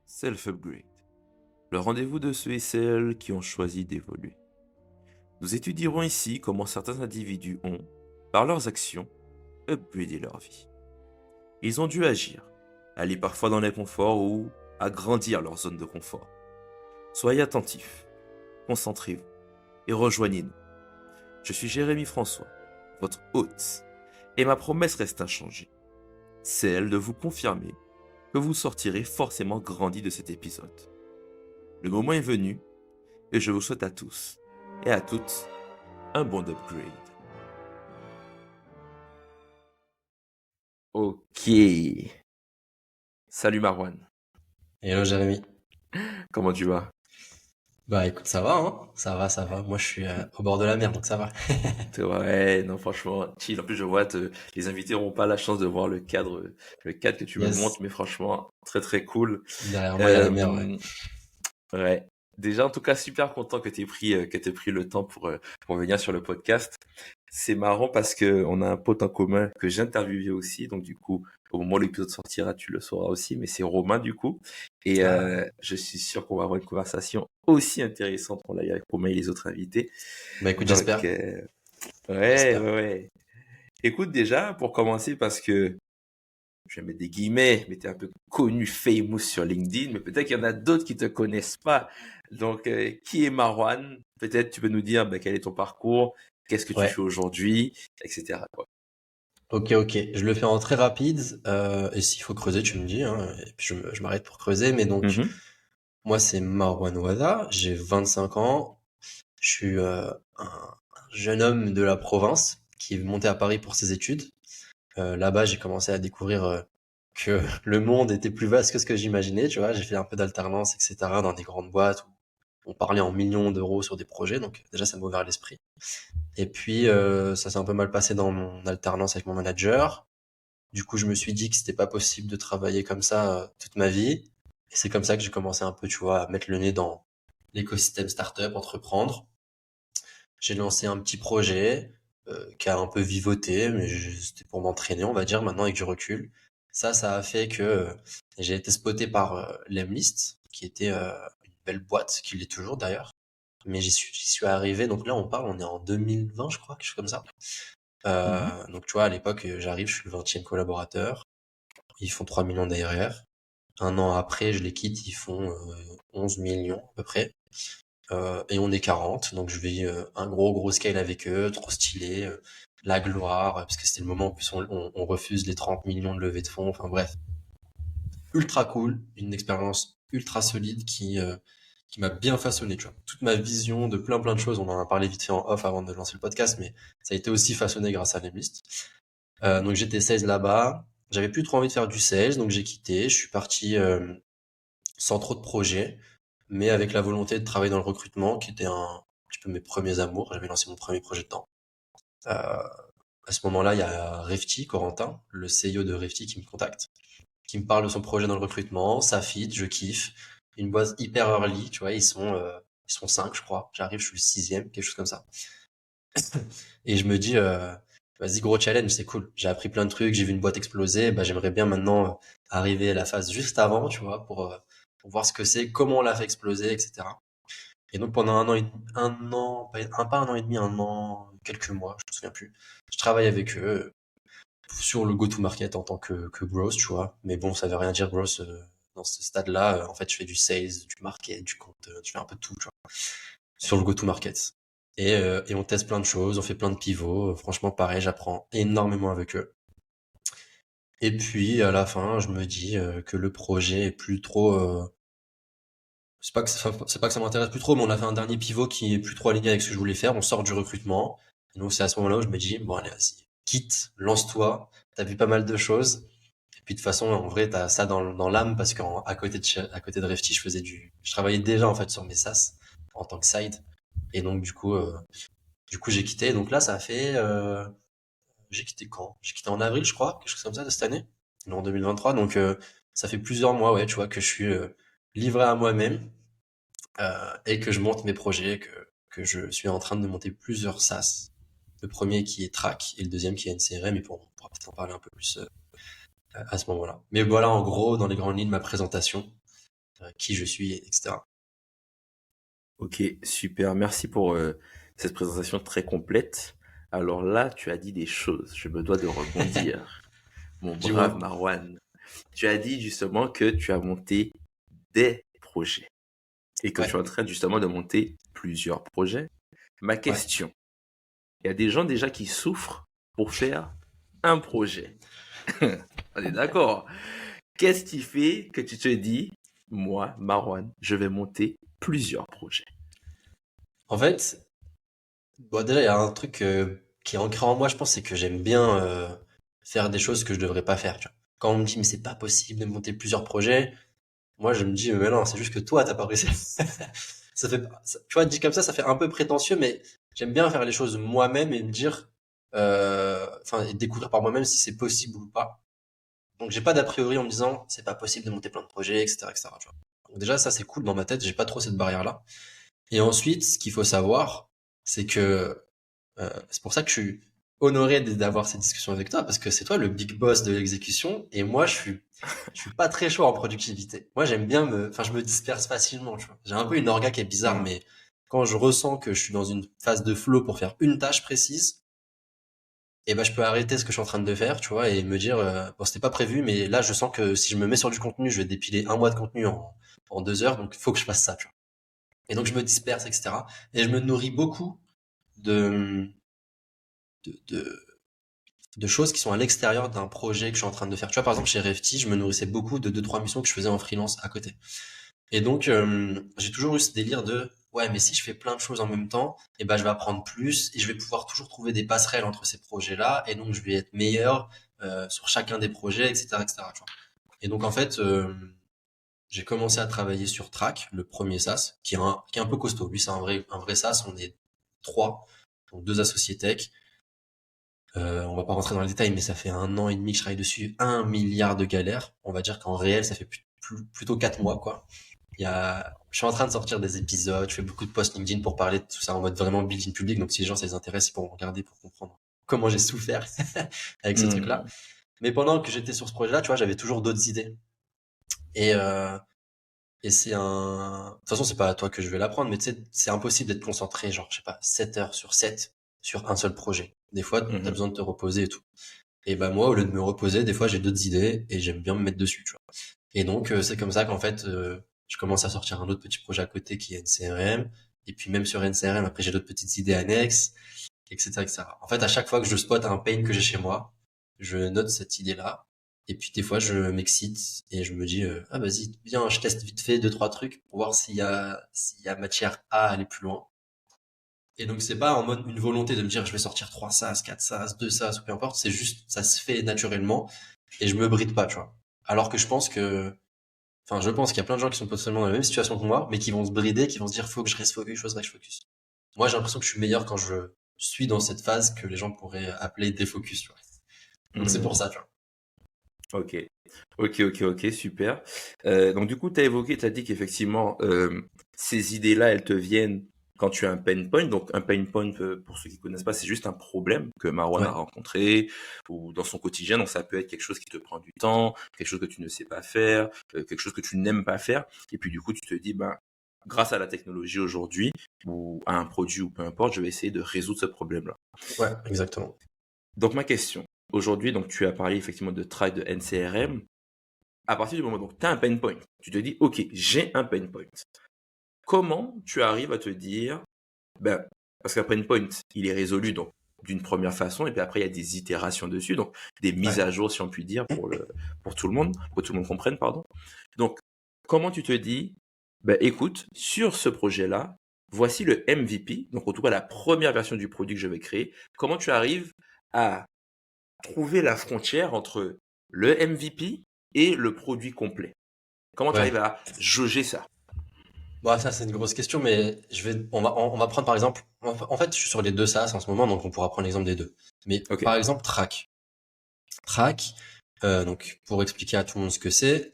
Self-Upgrade, le rendez-vous de ceux et celles qui ont choisi d'évoluer. Nous étudierons ici comment certains individus ont, par leurs actions, upgradé leur vie. Ils ont dû agir, aller parfois dans l'inconfort ou agrandir leur zone de confort. Soyez attentifs, concentrez-vous et rejoignez-nous. Je suis Jérémy François, votre hôte, et ma promesse reste inchangée, celle de vous confirmer que vous sortirez forcément grandi de cet épisode. Le moment est venu et je vous souhaite à tous et à toutes un bon upgrade. Ok. Salut Marwan, Hello Jérémy. comment tu vas? Bah écoute, ça va, hein? Ça va. Moi, je suis au bord de la mer, donc ça va. C'est vrai, non franchement, chill. En plus je vois, les invités n'auront pas la chance de voir le cadre que tu me Yes. montres, mais franchement, très très cool. Derrière moi, il y a la mer, ouais. Euh, ouais. Déjà, en tout cas, super content que t'aies pris le temps pour venir sur le podcast. C'est marrant parce que on a un pote en commun que j'ai interviewé aussi, donc du coup, au moment où l'épisode sortira, tu le sauras aussi, mais c'est Romain du coup. Et Ah. je suis sûr qu'on va avoir une conversation aussi intéressante qu'on l'a eu avec Romain et les autres invités. Bah écoute, Donc, j'espère. ouais, ouais, J'espère. ouais. Écoute, déjà, pour commencer, parce que je vais mettre des guillemets, mais tu es un peu connu, famous sur LinkedIn, mais peut-être qu'il y en a d'autres qui te connaissent pas. Donc, qui est Marwan? Peut-être tu peux nous dire quel est ton parcours, qu'est-ce que tu Ouais. fais aujourd'hui, etc. quoi. Ok. Je le fais en très rapide. Et s'il faut creuser, tu me dis, hein. Et puis je m'arrête pour creuser. Mais donc, Mhm, moi, c'est Marwan Ouada. J'ai 25 ans. Je suis un jeune homme de la province qui est monté à Paris pour ses études. Là-bas, j'ai commencé à découvrir que le monde était plus vaste que ce que j'imaginais, tu vois. J'ai fait un peu d'alternance, etc., dans des grandes boîtes où on parlait en millions d'euros sur des projets, donc déjà, ça m'a ouvert l'esprit. Et puis, ça s'est un peu mal passé dans mon alternance avec mon manager. Du coup, je me suis dit que c'était pas possible de travailler comme ça toute ma vie. Et c'est comme ça que j'ai commencé un peu, tu vois, à mettre le nez dans l'écosystème startup, entreprendre. J'ai lancé un petit projet qui a un peu vivoté, mais c'était pour m'entraîner, on va dire, maintenant avec du recul. Ça a fait que j'ai été spoté par Lemlist, qui était une belle boîte, qui l'est toujours d'ailleurs. Mais j'y suis arrivé, donc là on est en 2020, je crois, quelque chose comme ça. mhm. Donc tu vois, à l'époque, j'arrive, je suis le 20e collaborateur. Ils font 3 millions d'ARR. Un an après, je les quitte, ils font 11 millions à peu près. Et on est 40, donc je vais un gros scale avec eux, trop stylé, la gloire, parce que c'était le moment en plus on refuse les 30 millions de levée de fonds, enfin bref, ultra cool, une expérience ultra solide qui m'a bien façonné, tu vois. Toute ma vision de plein de choses, on en a parlé vite fait en off avant de lancer le podcast, mais ça a été aussi façonné grâce à Lemlist. Donc j'étais sales là-bas, j'avais plus trop envie de faire du sales, donc j'ai quitté, je suis parti sans trop de projets, mais avec la volonté de travailler dans le recrutement, qui était un petit peu mes premiers amours. J'avais lancé mon premier projet dedans. À ce moment-là, il y a Refty, Corentin, le CEO de Refty, qui me contacte, qui me parle de son projet dans le recrutement. Ça fit, je kiffe. Une boîte hyper early, tu vois, ils sont 5, je crois. J'arrive, je suis le sixième, quelque chose comme ça. Et je me dis, vas-y, gros challenge, c'est cool. J'ai appris plein de trucs, j'ai vu une boîte exploser. Bah, j'aimerais bien maintenant arriver à la phase juste avant, tu vois, pour voir ce que c'est, comment on l'a fait exploser, etc. Et donc pendant un an, pas un an et demi, un an, quelques mois, je me souviens plus. Je travaille avec eux sur le go-to-market en tant que growth, tu vois. Mais bon, ça veut rien dire growth dans ce stade-là. En fait, je fais du sales, du market, du compte, je fais un peu de tout, tu vois, sur le go-to-market. Et on teste plein de choses, on fait plein de pivots. Franchement, pareil, j'apprends énormément avec eux. Et puis à la fin, je me dis que le projet est plus trop. C'est pas que ça m'intéresse plus trop, mais on a fait un dernier pivot qui est plus trop aligné avec ce que je voulais faire. On sort du recrutement. Et donc c'est à ce moment-là où je me dis bon allez vas-y, quitte, lance-toi. T'as vu pas mal de choses. Et puis de toute façon en vrai t'as ça dans l'âme parce qu'à côté à côté de Refty, je travaillais déjà en fait sur mes SaaS en tant que side. Et donc du coup j'ai quitté. Donc là ça a fait j'ai quitté quand? J'ai quitté en avril, je crois, quelque chose comme ça de cette année, non, en 2023. Donc ça fait plusieurs mois, ouais, tu vois, que je suis livré à moi-même et que je monte mes projets, que je suis en train de monter plusieurs SaaS. Le premier qui est Track et le deuxième qui est NCRM, mais on pourra peut-être en parler un peu plus à ce moment-là. Mais voilà, en gros, dans les grandes lignes, ma présentation. qui je suis, etc. Ok, super. Merci pour cette présentation très complète. Alors là, tu as dit des choses. Je me dois de rebondir. Mon brave Dis-moi. Marwan. Tu as dit justement que tu as monté des projets et que tu es Ouais, en train justement de monter plusieurs projets. Ma ouais. question, il y a des gens déjà qui souffrent pour faire un projet. On est d'accord. Qu'est-ce qui fait que tu te dis, moi, Marwan, je vais monter plusieurs projets? En fait, bon, déjà, il y a un truc qui est ancré en moi, je pense, c'est que j'aime bien faire des choses que je devrais pas faire, tu vois. Quand on me dit, mais c'est pas possible de monter plusieurs projets, moi, je me dis, mais non, c'est juste que toi, t'as pas réussi. Ça fait, tu vois, dit comme ça fait un peu prétentieux, mais j'aime bien faire les choses moi-même et me dire, enfin, et découvrir par moi-même si c'est possible ou pas. Donc, j'ai pas d'a priori en me disant, c'est pas possible de monter plein de projets, etc., etc., tu vois. Donc, déjà, ça, c'est cool dans ma tête, j'ai pas trop cette barrière-là. Et ensuite, ce qu'il faut savoir, c'est que c'est pour ça que je suis honoré d'avoir cette discussion avec toi, parce que c'est toi le big boss de l'exécution, et moi je suis pas très chaud en productivité. Moi j'aime bien enfin je me disperse facilement, tu vois. J'ai un peu une orga qui est bizarre, Hmm. mais quand je ressens que je suis dans une phase de flow pour faire une tâche précise, et ben je peux arrêter ce que je suis en train de faire, tu vois, et me dire bon c'était pas prévu, mais là je sens que si je me mets sur du contenu, je vais dépiler un mois de contenu en 2 heures, donc il faut que je fasse ça, tu vois. Et donc je me disperse, etc. Et je me nourris beaucoup de de, de, de choses qui sont à l'extérieur d'un projet que je suis en train de faire. Tu vois, par exemple, chez Refty, je me nourrissais beaucoup de deux, trois missions que je faisais en freelance à côté. Et donc, j'ai toujours eu ce délire de, ouais, mais si je fais plein de choses en même temps, eh ben, je vais apprendre plus et je vais pouvoir toujours trouver des passerelles entre ces projets-là. Et donc, je vais être meilleur sur chacun des projets, etc., etc., tu vois. Et donc, en fait, j'ai commencé à travailler sur Track, le premier SaaS, qui est un peu costaud. Lui, c'est un vrai SaaS. On est trois, donc deux associés tech. On va pas rentrer dans les détails, mais ça fait 1 an et demi que je travaille dessus, 1 milliard de galères. On va dire qu'en réel, ça fait plutôt 4 mois, quoi. Je suis en train de sortir des épisodes, je fais beaucoup de posts LinkedIn pour parler de tout ça en mode vraiment building public. Donc si les gens, ça les intéresse, ils pourront regarder pour comprendre comment j'ai souffert avec ce truc-là. Hmm. Mais pendant que j'étais sur ce projet-là, tu vois, j'avais toujours d'autres idées. Et, euh, et de toute façon, c'est pas à toi que je vais l'apprendre, mais tu sais, c'est impossible d'être concentré, genre, je sais pas, 7 heures sur 7 sur un seul projet. Des fois, t'as Mhm. besoin de te reposer et tout. Et bah moi, au lieu de me reposer, des fois j'ai d'autres idées et j'aime bien me mettre dessus, tu vois. Et donc c'est comme ça qu'en fait je commence à sortir un autre petit projet à côté qui est NCRM. Et puis même sur NCRM, après j'ai d'autres petites idées annexes, etc., etc. En fait, à chaque fois que je spot un pain que j'ai chez moi, je note cette idée-là. Et puis des fois je m'excite et je me dis ah vas-y, viens, je teste vite fait deux trois trucs pour voir s'il y a matière à aller plus loin. Et donc c'est pas en mode une volonté de me dire je vais sortir 3 sas, 4 sas, 2 sas ou peu importe, c'est juste ça se fait naturellement et je me bride pas, tu vois. Alors que je pense qu'il y a plein de gens qui sont potentiellement dans la même situation que moi, mais qui vont se brider, qui vont se dire faut que je reste focus, faut que je reste focus. Moi j'ai l'impression que je suis meilleur quand je suis dans cette phase que les gens pourraient appeler défocus, tu vois. Donc c'est pour Hmm. ça, tu vois. Ok, ok, super. Donc du coup, tu as évoqué, tu as dit qu'effectivement, ces idées-là, elles te viennent quand tu as un pain point. Donc un pain point, pour ceux qui connaissent pas, c'est juste un problème que Marwan a Ouais, rencontré ou dans son quotidien. Donc ça peut être quelque chose qui te prend du temps, quelque chose que tu ne sais pas faire, quelque chose que tu n'aimes pas faire. Et puis du coup, tu te dis, ben, grâce à la technologie aujourd'hui ou à un produit ou peu importe, je vais essayer de résoudre ce problème-là. ouais, exactement. Donc ma question, aujourd'hui, donc tu as parlé effectivement de track de NCRM. À partir du moment où tu as un pain point, tu te dis, OK, j'ai un pain point. Comment tu arrives à te dire, ben, parce qu'un pain point, il est résolu donc d'une première façon, et puis après, il y a des itérations dessus, donc des mises Ouais. à jour, si on peut dire, pour tout le monde, pour que tout le monde comprenne, pardon. Donc, comment tu te dis, ben, écoute, sur ce projet-là, voici le MVP, donc en tout cas la première version du produit que je vais créer. Comment tu arrives à trouver la frontière entre le MVP et le produit complet? Comment tu Ouais. arrives à jauger ça? Bon, ça c'est une grosse question, mais on va prendre par exemple, en fait, je suis sur les deux SaaS en ce moment, donc on pourra prendre l'exemple des deux. Mais Ok. par exemple, Track. Track, donc pour expliquer à tout le monde ce que c'est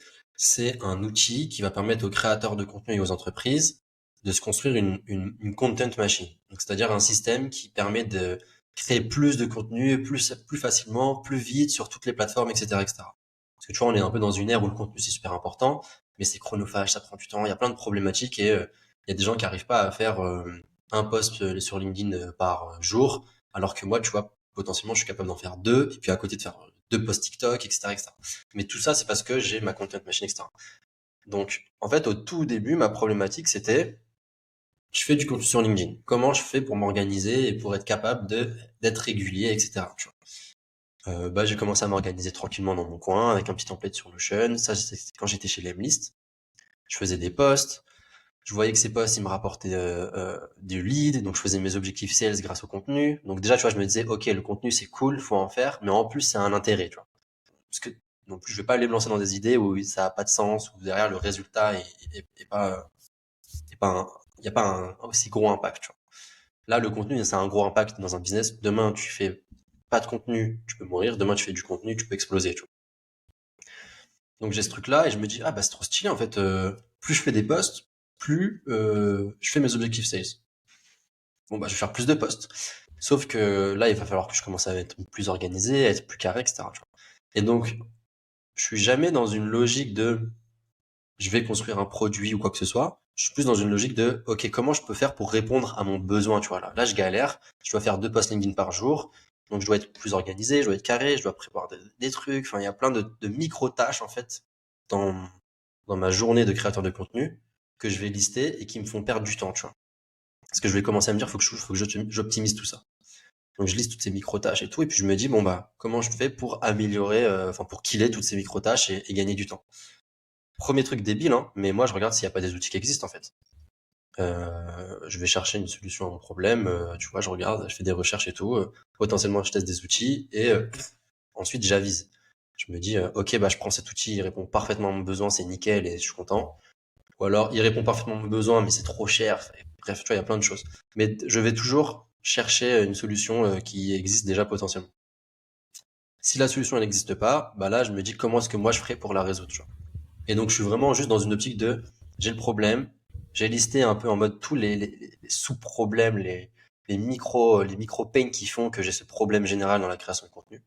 un outil qui va permettre aux créateurs de contenu et aux entreprises de se construire une content machine. Donc c'est-à-dire un système qui permet de créer plus de contenu, plus facilement, plus vite sur toutes les plateformes, etc., etc. Parce que tu vois, on est un peu dans une ère où le contenu c'est super important. mais c'est chronophage, ça prend du temps, il y a plein de problématiques et il y a des gens qui arrivent pas à faire un post sur LinkedIn par jour, alors que moi, tu vois, potentiellement, je suis capable d'en faire deux, et puis à côté de faire deux posts TikTok, etc., etc. Mais tout ça, c'est parce que j'ai ma content machine, etc. Donc, en fait, au tout début, ma problématique, c'était, je fais du contenu sur LinkedIn. Comment je fais pour m'organiser et pour être capable d'être régulier, etc. Tu vois. Bah, j'ai commencé à m'organiser tranquillement dans mon coin avec un petit template sur Notion. Ça, c'était quand j'étais chez Lemlist. Je faisais des posts. Je voyais que ces posts, ils me rapportaient du lead, donc je faisais mes objectifs sales grâce au contenu. Donc déjà, tu vois, je me disais, ok, le contenu c'est cool, faut en faire, mais en plus c'est un intérêt, tu vois. Parce que non plus, je vais pas aller me lancer dans des idées où ça a pas de sens, où derrière le résultat est pas il y a pas un aussi gros impact, tu vois. Là, le contenu, c'est un gros impact dans un business. Demain, tu fais pas de contenu, tu peux mourir. Demain, tu fais du contenu, tu peux exploser, tu vois. Donc j'ai ce truc-là et je me dis, ah bah c'est trop stylé en fait. Plus je fais des posts, plus je fais mes objectifs sales. Bon bah je vais faire plus de posts. Sauf que là, il va falloir que je commence à être plus organisé, à être plus carré, etc. Tu vois. Et donc, je suis jamais dans une logique de je vais construire un produit ou quoi que ce soit. Je suis plus dans une logique de ok, comment je peux faire pour répondre à mon besoin, tu vois. Là je galère, je dois faire deux posts LinkedIn par jour, donc je dois être plus organisé, je dois être carré, je dois prévoir des trucs. Enfin, il y a plein de micro-tâches en fait dans, dans ma journée de créateur de contenu que je vais lister et qui me font perdre du temps, tu vois. Parce que je vais commencer à me dire, faut que j'optimise tout ça. Donc je liste toutes ces micro-tâches et tout, et puis je me dis, bon bah, comment je fais pour améliorer, enfin pour killer toutes ces micro-tâches et gagner du temps. Premier truc débile, hein, mais moi je regarde s'il n'y a pas des outils qui existent en fait. Je vais chercher une solution à mon problème, tu vois, je regarde, je fais des recherches et tout, potentiellement je teste des outils et ensuite j'avise. Je me dis, ok, bah je prends cet outil, il répond parfaitement à mon besoin, c'est nickel et je suis content. Ou alors il répond parfaitement à mon besoin, mais c'est trop cher. Bref, tu vois, il y a plein de choses. Mais je vais toujours chercher une solution qui existe déjà potentiellement. Si la solution elle n'existe pas, bah là je me dis comment est-ce que moi je ferais pour la résoudre, tu vois. Et donc, je suis vraiment juste dans une optique de, j'ai le problème, j'ai listé un peu en mode tous les sous-problèmes, les micro pains qui font que j'ai ce problème général dans la création de contenu.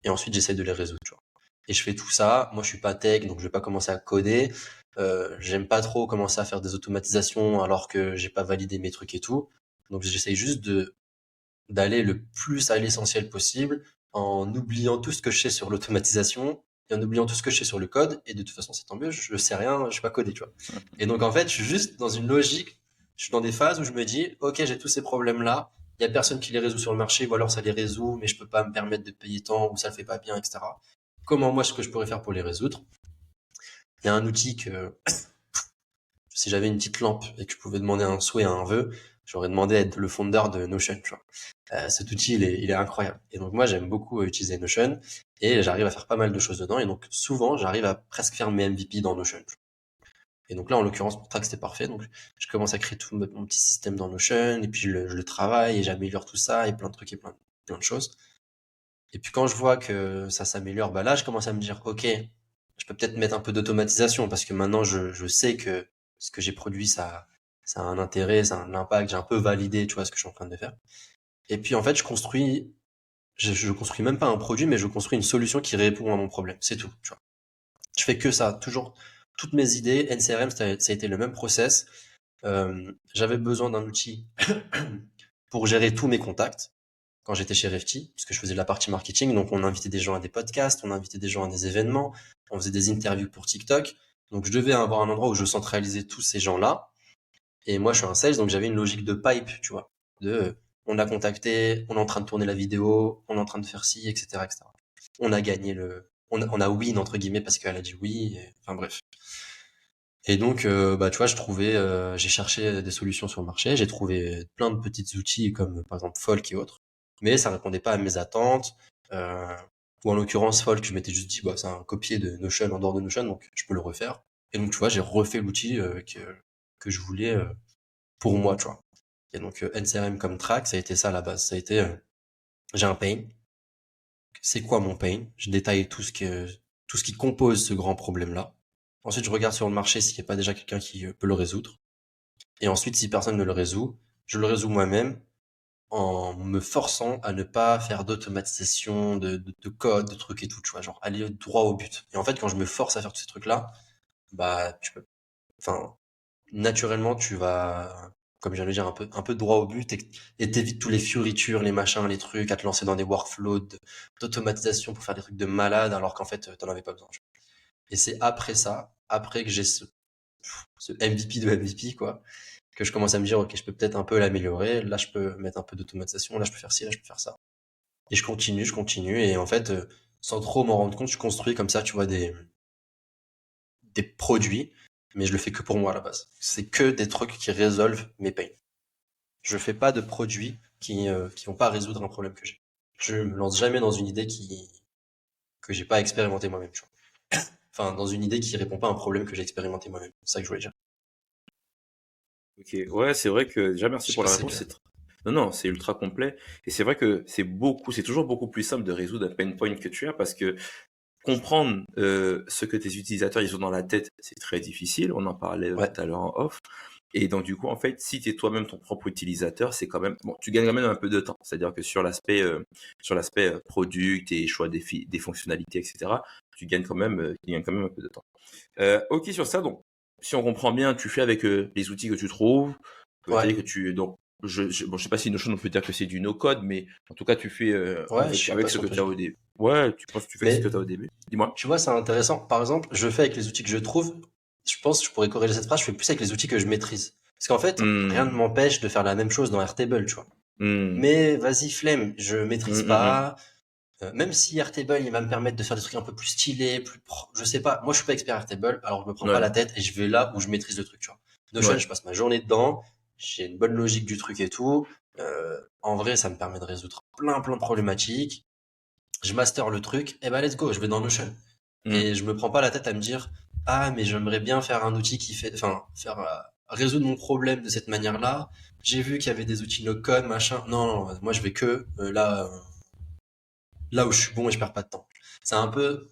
Et ensuite, j'essaie de les résoudre, tu vois. Et je fais tout ça. Moi, je suis pas tech, donc je vais pas commencer à coder. J'aime pas trop commencer à faire des automatisations alors que j'ai pas validé mes trucs et tout. Donc, j'essaie juste d'aller le plus à l'essentiel possible en oubliant tout ce que je sais sur l'automatisation et en oubliant tout ce que je sais sur le code. Et de toute façon, c'est tant mieux, je sais rien, je suis pas codé, tu vois. Et donc, en fait, je suis juste dans une logique, je suis dans des phases où je me dis, OK, j'ai tous ces problèmes-là. Il y a personne qui les résout sur le marché, ou alors ça les résout, mais je peux pas me permettre de payer tant, ou ça le fait pas bien, etc. Comment moi, ce que je pourrais faire pour les résoudre? Il y a un outil que, si j'avais une petite lampe et que je pouvais demander un souhait, un vœu, j'aurais demandé à être le fondeur de Notion, tu vois. Cet outil, il est incroyable. Et donc moi, j'aime beaucoup utiliser Notion et j'arrive à faire pas mal de choses dedans. Et donc souvent, j'arrive à presque faire mes MVP dans Notion. Et donc là, en l'occurrence, pour Track, c'était parfait. Donc je commence à créer tout mon petit système dans Notion et puis je le travaille et j'améliore tout ça et plein de trucs et plein de choses. Et puis quand je vois que ça s'améliore, bah là, je commence à me dire, ok, je peux peut-être mettre un peu d'automatisation parce que maintenant, je sais que ce que j'ai produit, ça a un intérêt, ça a un impact. J'ai un peu validé, tu vois, ce que je suis en train de faire. Et puis en fait, je construis même pas un produit, mais je construis une solution qui répond à mon problème. C'est tout, tu vois. Je fais que ça, toujours. Toutes mes idées, NCRM, ça a été le même process. J'avais besoin d'un outil pour gérer tous mes contacts quand j'étais chez Refty, parce que je faisais de la partie marketing. Donc, on invitait des gens à des podcasts, on invitait des gens à des événements, on faisait des interviews pour TikTok. Donc, je devais avoir un endroit où je centralisais tous ces gens-là. Et moi, je suis un sales, donc j'avais une logique de pipe, tu vois. On a contacté, on est en train de tourner la vidéo, on est en train de faire ci, etc., etc. On a gagné on a win, entre guillemets, parce qu'elle a dit oui, enfin bref. Et donc, bah, tu vois, j'ai cherché des solutions sur le marché, j'ai trouvé plein de petits outils comme, par exemple, Folk et autres. Mais ça répondait pas à mes attentes, euh, ou en l'occurrence, Folk, je m'étais juste dit, bah, c'est un copier de Notion en dehors de Notion, donc je peux le refaire. Et donc, tu vois, j'ai refait l'outil que je voulais pour moi, tu vois. Et donc, NCRM comme track, ça a été ça à la base. Ça a été, j'ai un pain. C'est quoi mon pain? Je détaille tout ce qui compose ce grand problème-là. Ensuite, je regarde sur le marché s'il n'y a pas déjà quelqu'un qui peut le résoudre. Et ensuite, si personne ne le résout, je le résous moi-même en me forçant à ne pas faire d'automatisation, de code, de trucs et tout, tu vois, genre aller droit au but. Et en fait, quand je me force à faire tous ces trucs-là, bah, enfin, naturellement, tu vas, comme je viens de le dire, un peu droit au but et t'évites tous les fioritures, les machins, les trucs, à te lancer dans des workflows d'automatisation pour faire des trucs de malade alors qu'en fait, t'en avais pas besoin. Tu vois. Et c'est après ça, après que j'ai ce MVP de MVP, quoi, que je commence à me dire, ok, je peux peut-être un peu l'améliorer. Là, je peux mettre un peu d'automatisation. Là, je peux faire ci, là, je peux faire ça. Et je continue. Et en fait, sans trop m'en rendre compte, je construis comme ça, tu vois, des produits. Mais je le fais que pour moi à la base. C'est que des trucs qui résolvent mes pains. Je fais pas de produits qui vont pas résoudre un problème que j'ai. Je me lance jamais dans une idée que j'ai pas expérimenté moi-même, tu vois. Enfin, dans une idée qui répond pas à un problème que j'ai expérimenté moi-même. C'est ça que je voulais dire. Ok, ouais, c'est vrai que déjà Je merci sais pour pas la si c'est réponse. clair. Non, non, c'est ultra complet. Et c'est vrai que c'est toujours beaucoup plus simple de résoudre un pain point que tu as parce que comprendre ce que tes utilisateurs ils ont dans la tête, c'est très difficile. On en parlait Ouais, tout à l'heure en off. Et donc du coup, en fait, si tu es toi-même ton propre utilisateur, c'est quand même bon, tu gagnes quand même un peu de temps. C'est-à-dire que sur l'aspect product et choix des fonctionnalités, etc., tu gagnes quand même un peu de temps. Ok sur ça, donc si on comprend bien, tu fais avec les outils que tu trouves. ouais, Peut-être que tu donc bon, je sais pas si Notion on peut dire que c'est du no-code, mais en tout cas tu fais ouais, je sais pas avec si ce on que peut tu as dire. au début. Ouais, tu penses que tu fais avec ce que tu as Mais au début. Dis-moi. tu vois, c'est intéressant. Par exemple, je fais avec les outils que je trouve. Je pense que je pourrais corriger cette phrase. Je fais plus avec les outils que je maîtrise. Parce qu'en fait, rien ne Hmm, m'empêche de faire la même chose dans Airtable, tu vois. hmm, Mais vas-y, flemme, je maîtrise hmm. pas. Même si Airtable, il va me permettre de faire des trucs un peu plus stylés, je sais pas. Moi, je suis pas expert Airtable, alors je me prends pas Ouais, la tête et je vais là où je maîtrise le truc, tu vois. Notion, ouais. je passe ma journée dedans, j'ai une bonne logique du truc et tout. En vrai, ça me permet de résoudre plein de problématiques. Je master le truc, et ben let's go, je vais dans Notion. Hmm, Et je me prends pas la tête à me dire, ah, mais j'aimerais bien faire un outil faire résoudre mon problème de cette manière-là. J'ai vu qu'il y avait des outils no code, machin. Non, non, moi je vais que là où je suis bon et je perds pas de temps. C'est un peu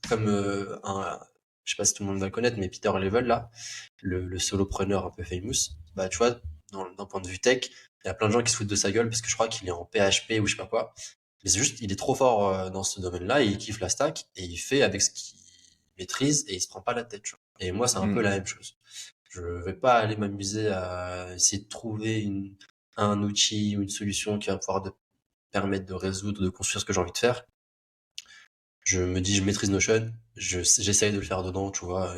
comme je sais pas si tout le monde va le connaître, mais Peter Level là, le solopreneur un peu famous. Bah tu vois, d'un point de vue tech, il y a plein de gens qui se foutent de sa gueule parce que je crois qu'il est en PHP ou je sais pas quoi. Mais c'est juste, il est trop fort dans ce domaine-là et il kiffe la stack et il fait avec ce qu'il maîtrise et il se prend pas la tête. Tu vois. Et moi, c'est un peu la hmm. même chose. Je vais pas aller m'amuser à essayer de trouver un outil ou une solution qui va pouvoir permettre de résoudre, de construire ce que j'ai envie de faire. Je me dis, je maîtrise Notion, j'essaye de le faire dedans, tu vois,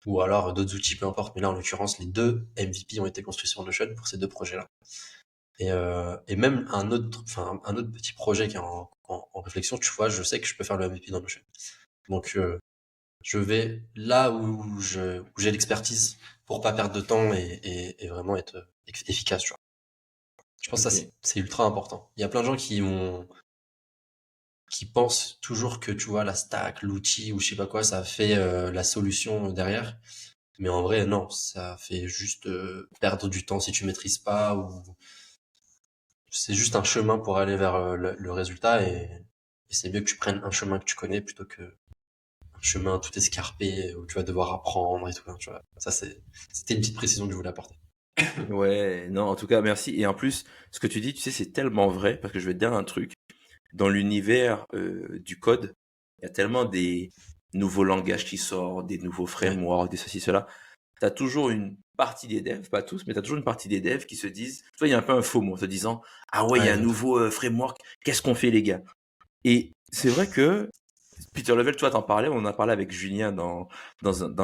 ou alors d'autres outils, peu importe. Mais là, en l'occurrence, les deux MVP ont été construits sur Notion pour ces deux projets-là. Et même un autre petit projet qui est en réflexion, tu vois, je sais que je peux faire le MVP dans Notion. Donc, je vais là où j'ai l'expertise pour pas perdre de temps et vraiment être efficace, tu vois. Je pense que ça, Ok. c'est ultra important. Il y a plein de gens qui pensent toujours que tu vois la stack, l'outil ou je sais pas quoi, ça fait la solution derrière. Mais en vrai, non, ça fait juste perdre du temps si tu maîtrises pas ou c'est juste un chemin pour aller vers le résultat et c'est mieux que tu prennes un chemin que tu connais plutôt que un chemin tout escarpé où tu vas devoir apprendre et tout. Hein, tu vois. Ça, c'était une petite précision que je voulais apporter. Ouais, non, en tout cas, merci. Et en plus, ce que tu dis, tu sais, c'est tellement vrai parce que je vais te dire un truc. Dans l'univers du code, il y a tellement des nouveaux langages qui sortent, des nouveaux Ouais, frameworks, des ceci, cela. Tu as toujours une partie des devs, pas tous, mais tu as toujours une partie des devs qui se disent, tu vois, il y a un peu un FOMO en se disant, ah ouais, il y ouais, a un de nouveau framework, qu'est-ce qu'on fait les gars? Et c'est vrai que Peter Level, tu vois, t'en parlais, on en a parlé avec Julien dans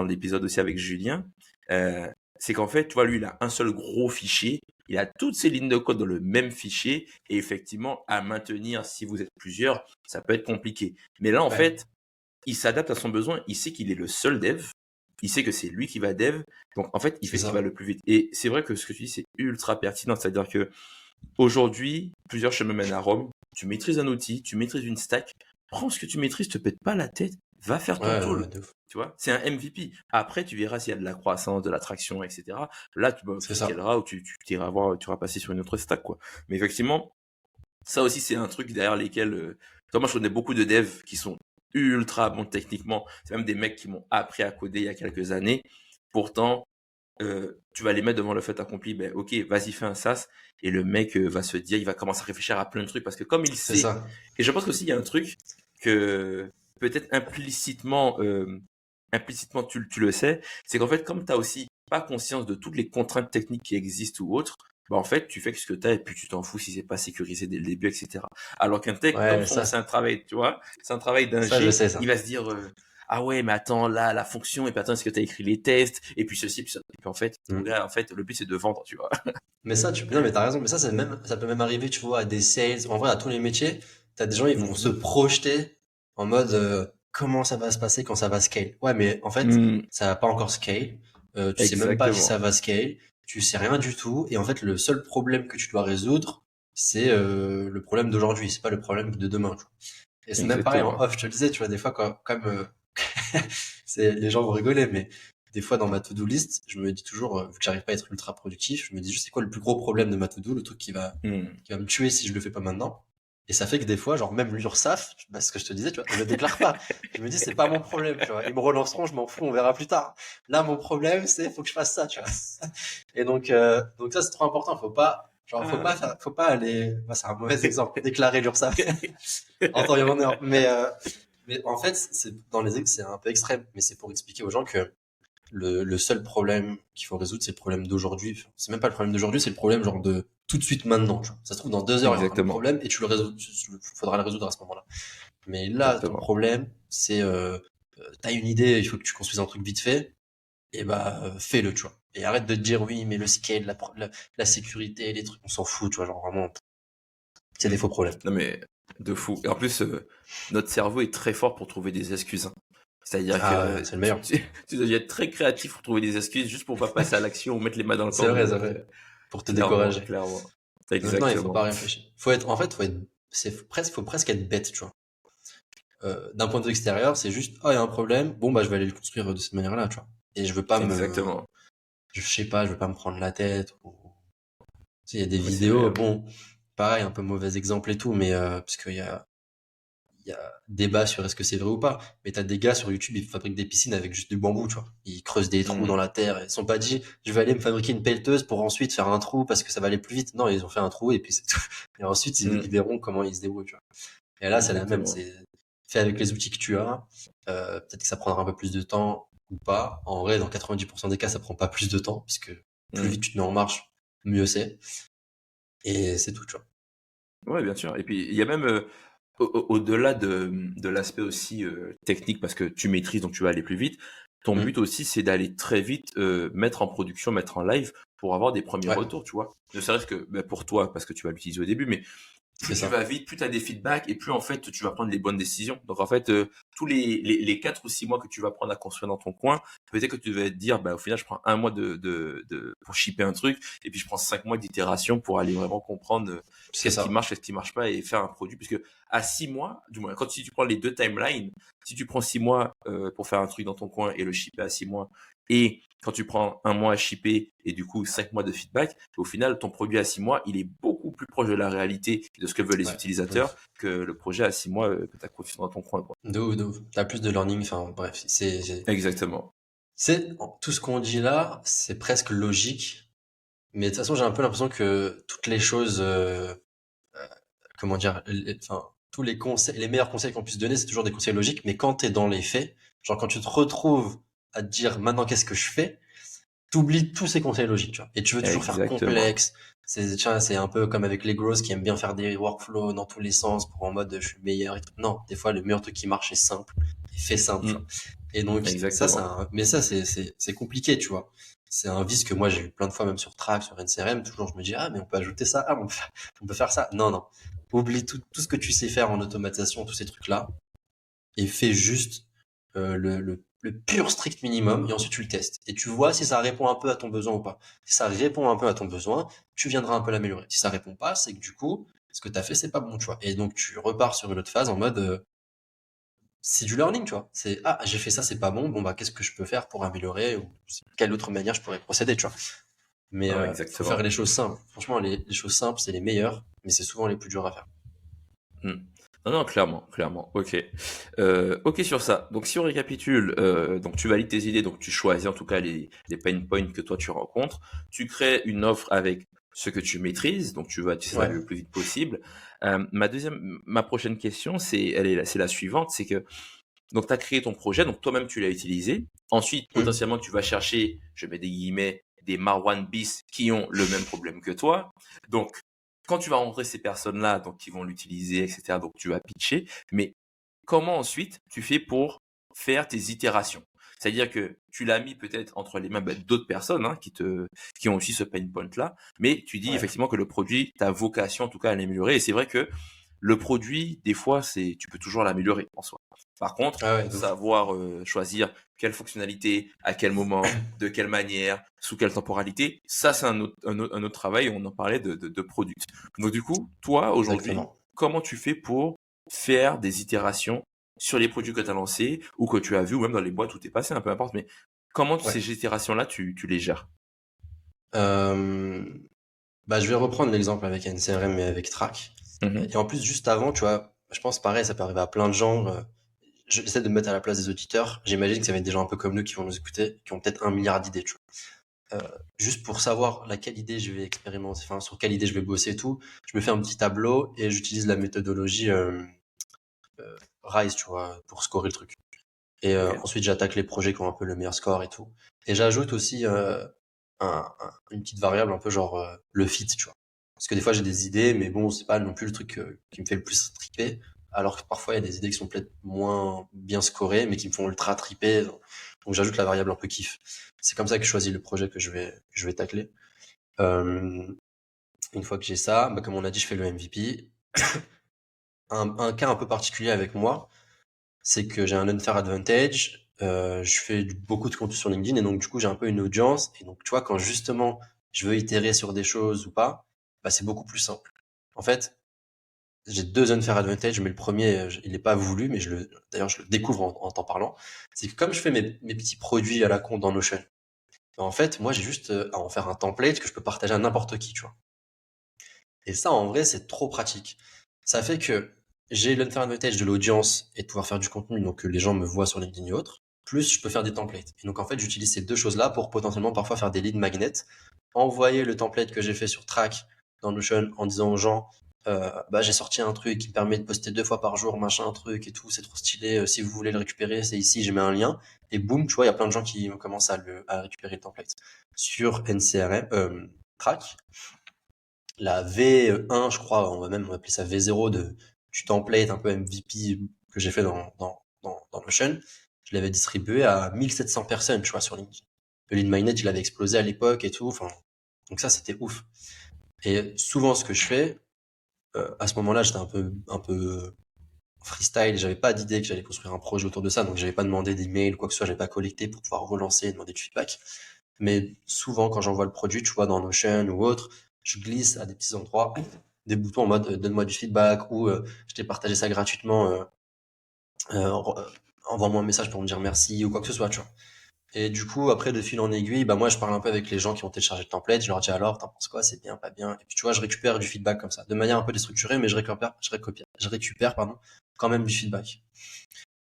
l'épisode aussi avec Julien. Euh, c'est qu'en fait, tu vois, lui, il a un seul gros fichier, il a toutes ses lignes de code dans le même fichier, et effectivement, à maintenir, si vous êtes plusieurs, ça peut être compliqué. Mais là, en ouais, fait, il s'adapte à son besoin, il sait qu'il est le seul dev, il sait que c'est lui qui va dev, donc en fait, il c'est fait ce qui va ça. le plus vite. Et c'est vrai que ce que tu dis, c'est ultra pertinent, c'est-à-dire que aujourd'hui, plusieurs chemins mènent à Rome. Tu maîtrises un outil, tu maîtrises une stack, prends ce que tu maîtrises, te pète pas la tête, va faire ton Ouais, tool. ouais, de ouf. Tu vois, c'est un MVP. Après, tu verras s'il y a de la croissance, de l'attraction, etc. Là, C'est tu ça. scaleras ou tu iras voir, tu iras passer sur une autre stack, quoi. Mais effectivement, ça aussi, c'est un truc derrière lesquels, moi, je connais beaucoup de devs qui sont ultra bons techniquement. C'est même des mecs qui m'ont appris à coder il y a quelques années. Pourtant, tu vas les mettre devant le fait accompli, ben ok, vas-y, fais un SaaS, et le mec va se dire, il va commencer à réfléchir à plein de trucs, parce que comme il C'est sait, ça. et je pense qu'aussi il y a un truc que peut-être implicitement implicitement tu le sais, c'est qu'en fait, comme tu as aussi pas conscience de toutes les contraintes techniques qui existent ou autres, bah en fait, tu fais que ce que tu as et puis tu t'en fous si c'est pas sécurisé dès le début, etc. Alors qu'un tech, comme Ouais, c'est un travail, tu vois, c'est un travail ça, je d'ingé, sais, il ça. va se dire, ah ouais, mais attends, là, la fonction, et puis attends, est-ce que tu as écrit les tests, et puis ceci, puis ça. Et puis en fait, mon Mm. gars, en fait, le but c'est de vendre, tu vois. Mais ça, non, mais t'as raison. Mais ça, ça peut même arriver, tu vois, à des sales. En vrai, à tous les métiers, t'as des gens, ils vont se Mhm. projeter en mode, comment ça va se passer quand ça va scale. Ouais, mais en fait, Mhm. ça va pas encore scale. Tu sais même pas si Exactement. ça va scale. Tu sais rien du tout. Et en fait, le seul problème que tu dois résoudre, c'est le problème d'aujourd'hui. C'est pas le problème de demain. Tu vois. Et c'est même pareil en Exactement. off. Je te le disais, tu vois, des fois, comme les gens vont rigoler, mais des fois dans ma to-do list, je me dis toujours, vu que j'arrive pas à être ultra productif, je me dis juste c'est quoi le plus gros problème de ma to-do, le truc Mhm. qui va me tuer si je le fais pas maintenant. Et ça fait que des fois, genre même l'URSSAF, bah, ce que je te disais, tu vois, je le déclare pas. Je me dis c'est pas mon problème, tu vois. Ils me relanceront, je m'en fous, on verra plus tard. Là, mon problème, c'est faut que je fasse ça, tu vois. Et donc ça c'est trop important. Ah. Faut pas aller. Bah, c'est un mauvais exemple. Déclarer l'URSSAF en temps et en heure. Mais en fait, c'est un peu extrême, mais c'est pour expliquer aux gens que le seul problème qu'il faut résoudre, c'est le problème d'aujourd'hui. Enfin, c'est même pas le problème d'aujourd'hui, c'est le problème genre de tout de suite maintenant. Tu vois. Ça se trouve dans 2 heures, il y aura un autre Exactement. problème et tu le résous, faudra le résoudre à ce moment-là. Mais là, ton Exactement. problème, c'est t'as une idée, il faut que tu construises un truc vite fait, et bah fais-le, tu vois. Et arrête de te dire oui, mais le scale, la sécurité, les trucs, on s'en fout, tu vois. Genre vraiment, c'est des Mhm. faux problèmes. Non mais de fou. Et en plus, notre cerveau est très fort pour trouver des excuses, hein. C'est-à-dire Ah ouais, que c'est le meilleur. tu dois être très créatif pour trouver des excuses juste pour pas passer à l'action ou mettre les mains dans le C'est cambouis. Donc, vrai. Pour te clairement, décourager. clairement. Donc non, il faut pas Exactement. réfléchir. Faut presque être bête, tu vois. D'un point de vue extérieur, c'est juste, ah, il y a un problème, bon, bah, je vais aller le construire de cette manière-là, tu vois. Et Exactement. je sais pas, je veux pas me prendre la tête, tu sais, il y a des Non mais c'est vidéos, réel. bon, pareil, un peu mauvais exemple et tout, mais, parce il y a débat sur est-ce que c'est vrai ou pas. Mais t'as des gars sur YouTube, ils fabriquent des piscines avec juste du bambou, tu vois. Ils creusent des trous dans Mhm. la terre. Ils sont pas dit, je vais aller me fabriquer une pelleteuse pour ensuite faire un trou parce que ça va aller plus vite. Non, ils ont fait un trou et puis c'est tout. Et ensuite, ils Mhm. verront comment ils se débrouillent, tu vois. Et là, c'est la même. Exactement. C'est fait avec les outils que tu as. Peut-être que ça prendra un peu plus de temps ou pas. En vrai, dans 90% des cas, ça prend pas plus de temps puisque plus vite Mhm. tu te mets en marche, mieux c'est. Et c'est tout, tu vois. Ouais, bien sûr. Et puis, il y a même, au-delà de l'aspect aussi technique, parce que tu maîtrises, donc tu vas aller plus vite, ton Hmm. but aussi, c'est d'aller très vite mettre en production, mettre en live pour avoir des premiers Ouais, retours, tu vois. Ne serait-ce que ben, pour toi, parce que tu vas l'utiliser au début, mais plus c'est tu ça. vas vite, plus tu as des feedbacks et plus en fait tu vas prendre les bonnes décisions. Donc en fait, tous les 4 ou 6 mois que tu vas prendre à construire dans ton coin, peut-être que tu vas te dire, bah, au final, je prends un mois pour shipper un truc et puis je prends 5 mois d'itération pour aller vraiment comprendre C'est ça. qu'est-ce qui marche pas et faire un produit. Puisque à 6 mois, du moins, quand si tu prends les deux timelines, si tu prends 6 mois pour faire un truc dans ton coin et le shipper à 6 mois, et quand tu prends un mois à shipper et du coup 5 mois de feedback, au final, ton produit à 6 mois, il est beaucoup plus proche de la réalité et de ce que veulent les Ouais, de utilisateurs ouf. que le projet à 6 mois que tu as confié dans ton coin, quoi. De ouf, de ouf. T'as plus de learning, enfin, bref, Exactement. tout ce qu'on dit là, c'est presque logique. Mais de toute façon, j'ai un peu l'impression que toutes les choses, comment dire, enfin, tous les conseils, les meilleurs conseils qu'on puisse donner, c'est toujours des conseils logiques. Mais quand t'es dans les faits, genre quand tu te retrouves à te dire maintenant qu'est-ce que je fais, t'oublies tous ces conseils logiques, tu vois. Et tu veux toujours faire Exactement. complexe. Tu vois, c'est un peu comme avec les growth qui aiment bien faire des workflows dans tous les sens pour en mode je suis le meilleur et tout. Non, des fois, le meilleur truc qui marche est simple. Et fait simple, tu vois. Mm. Et donc, Exactement. mais ça, c'est compliqué, tu vois. C'est un vice que moi, j'ai eu plein de fois, même sur Track, sur NCRM. Toujours, je me dis, ah, mais on peut ajouter ça. Ah, on peut faire ça. Non, non. Oublie tout ce que tu sais faire en automatisation, tous ces trucs-là et fais juste le pur strict minimum et ensuite tu le testes. Et tu vois si ça répond un peu à ton besoin ou pas. Si ça répond un peu à ton besoin, tu viendras un peu l'améliorer. Si ça répond pas, c'est que du coup, ce que tu as fait, c'est pas bon, tu vois. Et donc tu repars sur une autre phase en mode c'est du learning, tu vois. C'est ah, j'ai fait ça, c'est pas bon. Bon bah qu'est-ce que je peux faire pour améliorer ou quelle autre manière je pourrais procéder, tu vois. Mais Non, faut faire exactement. les choses simples. Franchement, les choses simples, c'est les meilleures, mais c'est souvent les plus dures à faire. Mm. Non, non, clairement, clairement. Ok. Ok sur ça. Donc, si on récapitule, donc tu valides tes idées, donc tu choisis en tout cas les pain points que toi tu rencontres. Tu crées une offre avec ce que tu maîtrises, donc tu sais Ouais. d'aller le plus vite possible. Ma prochaine question, c'est la suivante, c'est que Donc, tu as créé ton projet, donc toi-même, tu l'as utilisé. Ensuite, Mmh. potentiellement, tu vas chercher, je mets des guillemets, des Marwan bis qui ont le même problème que toi. Donc, quand tu vas rencontrer ces personnes-là, donc qui vont l'utiliser, etc., donc tu vas pitcher. Mais comment ensuite tu fais pour faire tes itérations? C'est-à-dire que tu l'as mis peut-être entre les mains d'autres personnes hein, qui ont aussi ce pain point-là, mais tu dis Ouais. effectivement que le produit, ta vocation en tout cas à l'améliorer. Et c'est vrai que le produit, des fois, tu peux toujours l'améliorer en soi. Par contre, Ah ouais, de ouf. savoir choisir quelle fonctionnalité, à quel moment, de quelle manière, sous quelle temporalité, ça c'est un autre travail. On en parlait de product. Donc du coup, toi aujourd'hui, Exactement. comment tu fais pour faire des itérations sur les produits que tu as lancés ou que tu as vus ou même dans les boîtes où tu es passé, un peu importe, mais comment Ouais. ces itérations-là, tu les gères? Hem, Bah, je vais reprendre l'exemple avec NCRM et avec Track. Mhm. Et en plus, juste avant, tu vois, je pense pareil, ça peut arriver à plein de gens. J'essaie de me mettre à la place des auditeurs. J'imagine que ça va être des gens un peu comme nous qui vont nous écouter, qui ont peut-être 1 milliard d'idées, tu vois. Juste pour savoir laquelle idée je vais expérimenter, enfin, sur quelle idée je vais bosser et tout, je me fais un petit tableau et j'utilise la méthodologie RISE, tu vois, pour scorer le truc. Et Ok. ensuite, j'attaque les projets qui ont un peu le meilleur score et tout. Et j'ajoute aussi une petite variable un peu genre le fit, tu vois. Parce que des fois, j'ai des idées, mais bon, c'est pas non plus le truc qui me fait le plus triper. Alors que parfois, il y a des idées qui sont peut-être moins bien scorées, mais qui me font ultra triper. Donc, j'ajoute la variable un peu kiff. C'est comme ça que je choisis le projet que je vais tacler. Euh, une fois que j'ai ça, bah, comme on a dit, je fais le MVP. Un cas un peu particulier avec moi, c'est que j'ai un unfair advantage. Je fais beaucoup de contenu sur LinkedIn et donc du coup j'ai un peu une audience. Et donc tu vois, quand justement je veux itérer sur des choses ou pas, bah, c'est beaucoup plus simple. En fait, j'ai deux unfair advantage, mais le premier, il n'est pas voulu, mais d'ailleurs je le découvre en t'en parlant. C'est que comme je fais mes petits produits à la con dans Notion, bah, en fait, moi j'ai juste à en faire un template que je peux partager à n'importe qui, tu vois. Et ça, en vrai, c'est trop pratique. Ça fait que j'ai l'unfair advantage de l'audience et de pouvoir faire du contenu, donc que les gens me voient sur LinkedIn et autres. Plus, je peux faire des templates. Et donc, en fait, j'utilise ces deux choses-là pour potentiellement parfois faire des lead magnets, envoyer le template que j'ai fait sur Track dans Notion en disant aux gens, bah, j'ai sorti un truc qui me permet de poster 2 fois par jour, machin, un truc et tout, c'est trop stylé. Si vous voulez le récupérer, c'est ici, j'ai mis un lien. Et boum, tu vois, il y a plein de gens qui commencent à récupérer le template. Sur NCRM, Track, la V1, je crois, on va même appeler ça V0 du template un peu MVP que j'ai fait dans Notion. Je l'avais distribué à 1700 personnes, tu vois, sur LinkedIn. Le lead magnet, il avait explosé à l'époque et tout. Enfin, donc ça, c'était ouf. Et souvent, ce que je fais, à ce moment-là, j'étais un peu freestyle. J'avais pas d'idée que j'allais construire un projet autour de ça. Donc, j'avais pas demandé d'email ou quoi que ce soit. J'avais pas collecté pour pouvoir relancer et demander du feedback. Mais souvent, quand j'envoie le produit, tu vois, dans Notion ou autre, je glisse à des petits endroits des boutons en mode donne-moi du feedback ou je t'ai partagé ça gratuitement, envoie-moi un message pour me dire merci ou quoi que ce soit, tu vois. Et du coup, après, de fil en aiguille, bah moi, je parle un peu avec les gens qui ont téléchargé le template, je leur dis alors, t'en penses quoi, c'est bien, pas bien. Et puis, tu vois, je récupère du feedback comme ça, de manière un peu déstructurée, mais je récupère, pardon, quand même du feedback.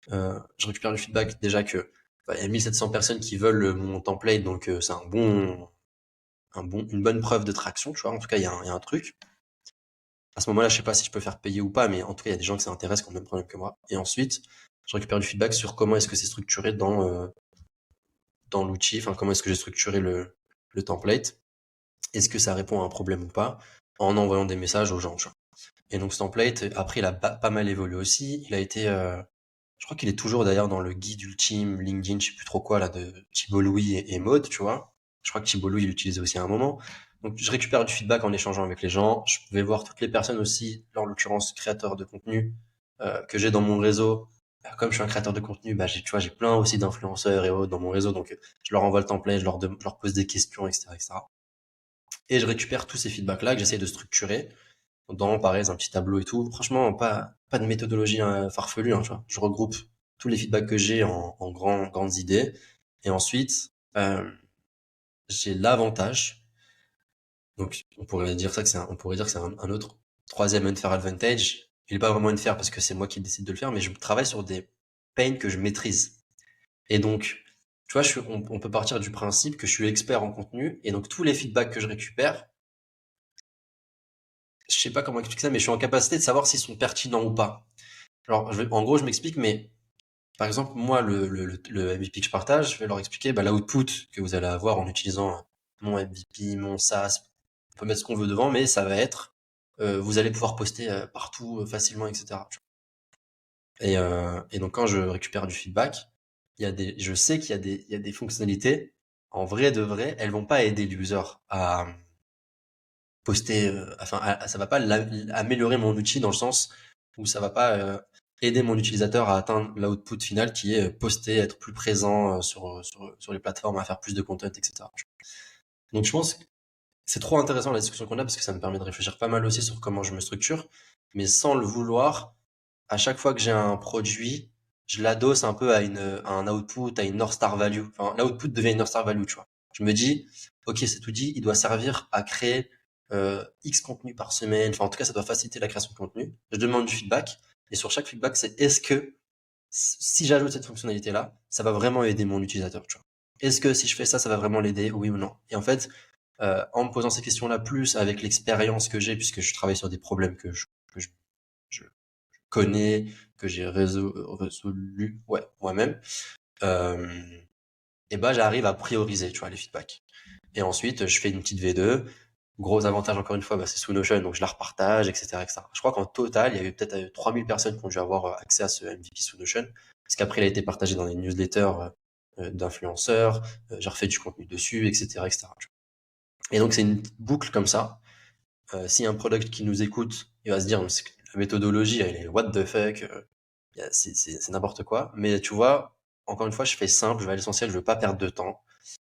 Je récupère du feedback déjà que bah, il y a 1700 personnes qui veulent mon template, donc c'est une bonne preuve de traction, tu vois. En tout cas, il y a un truc. À ce moment-là, je sais pas si je peux faire payer ou pas, mais en tout cas, il y a des gens qui s'intéressent qui ont le même problème que moi. Et ensuite, je récupère du feedback sur comment est-ce que c'est structuré dans l'outil, enfin, comment est-ce que j'ai structuré le template. Est-ce que ça répond à un problème ou pas, en envoyant des messages aux gens, tu vois. Et donc, ce template, après, il a pas mal évolué aussi. Il a été, je crois qu'il est toujours d'ailleurs dans le guide ultime LinkedIn, je sais plus trop quoi, là, de Thibault Louis et Maud, tu vois. Je crois que Thibault Louis, il l'utilisait aussi à un moment. Donc, je récupère du feedback en échangeant avec les gens. Je vais voir toutes les personnes aussi, là, en l'occurrence, créateurs de contenu, que j'ai dans mon réseau. Comme je suis un créateur de contenu, bah, tu vois, j'ai plein aussi d'influenceurs et autres dans mon réseau. Donc, je leur envoie le template, je leur pose des questions, etc., etc. Et je récupère tous ces feedbacks-là que j'essaie de structurer dans, pareil, un petit tableau et tout. Franchement, pas de méthodologie farfelue, hein, tu vois. Je regroupe tous les feedbacks que j'ai en grandes idées. Et ensuite, j'ai l'avantage. Donc, on pourrait dire que c'est un autre troisième unfair advantage. Il n'est pas vraiment unfair parce que c'est moi qui décide de le faire, mais je travaille sur des pains que je maîtrise. Et donc, tu vois, on peut partir du principe que je suis expert en contenu. Et donc, tous les feedbacks que je récupère, je sais pas comment expliquer ça, mais je suis en capacité de savoir s'ils sont pertinents ou pas. Alors, en gros, je m'explique, mais Par exemple, moi, le MVP que je partage, je vais leur expliquer l'output que vous allez avoir en utilisant mon MVP, mon SaaS. On peut mettre ce qu'on veut devant, mais ça va être, vous allez pouvoir poster partout facilement, etc. Et donc quand je récupère du feedback, je sais il y a des fonctionnalités, en vrai de vrai, elles vont pas aider l'user à poster, ça va pas améliorer mon outil dans le sens où ça va pas aider mon utilisateur à atteindre l'output final qui est poster, être plus présent sur les plateformes, à faire plus de content, etc. Donc je pense que c'est trop intéressant la discussion qu'on a parce que ça me permet de réfléchir pas mal aussi sur comment je me structure, mais sans le vouloir, à chaque fois que j'ai un produit, je l'adosse un peu à un output, à une North Star Value. Enfin, l'output devient une North Star Value, tu vois. Je me dis, ok, cet outil, il doit servir à créer X contenu par semaine. Enfin, en tout cas, ça doit faciliter la création de contenu. Je demande du feedback. Et sur chaque feedback, c'est est-ce que si j'ajoute cette fonctionnalité-là, ça va vraiment aider mon utilisateur, tu vois. Est-ce que si je fais ça, ça va vraiment l'aider, oui ou non? Et en fait, en me posant ces questions-là, plus avec l'expérience que j'ai, puisque je travaille sur des problèmes je connais, que j'ai résolu, ouais, moi-même, et ben j'arrive à prioriser, tu vois, les feedbacks. Et ensuite, je fais une petite V2. Gros avantage, encore une fois, c'est sous Notion, donc je la repartage, etc., etc. Je crois qu'en total, il y avait peut-être 3000 personnes qui ont dû avoir accès à ce MVP sous Notion, parce qu'après, il a été partagé dans les newsletters d'influenceurs, j'ai refait du contenu dessus, etc., etc. Et donc, c'est une boucle comme ça. Si un product qui nous écoute, il va se dire, la méthodologie, elle est what the fuck, c'est n'importe quoi. Mais tu vois, encore une fois, je fais simple, je vais à l'essentiel, je veux pas perdre de temps.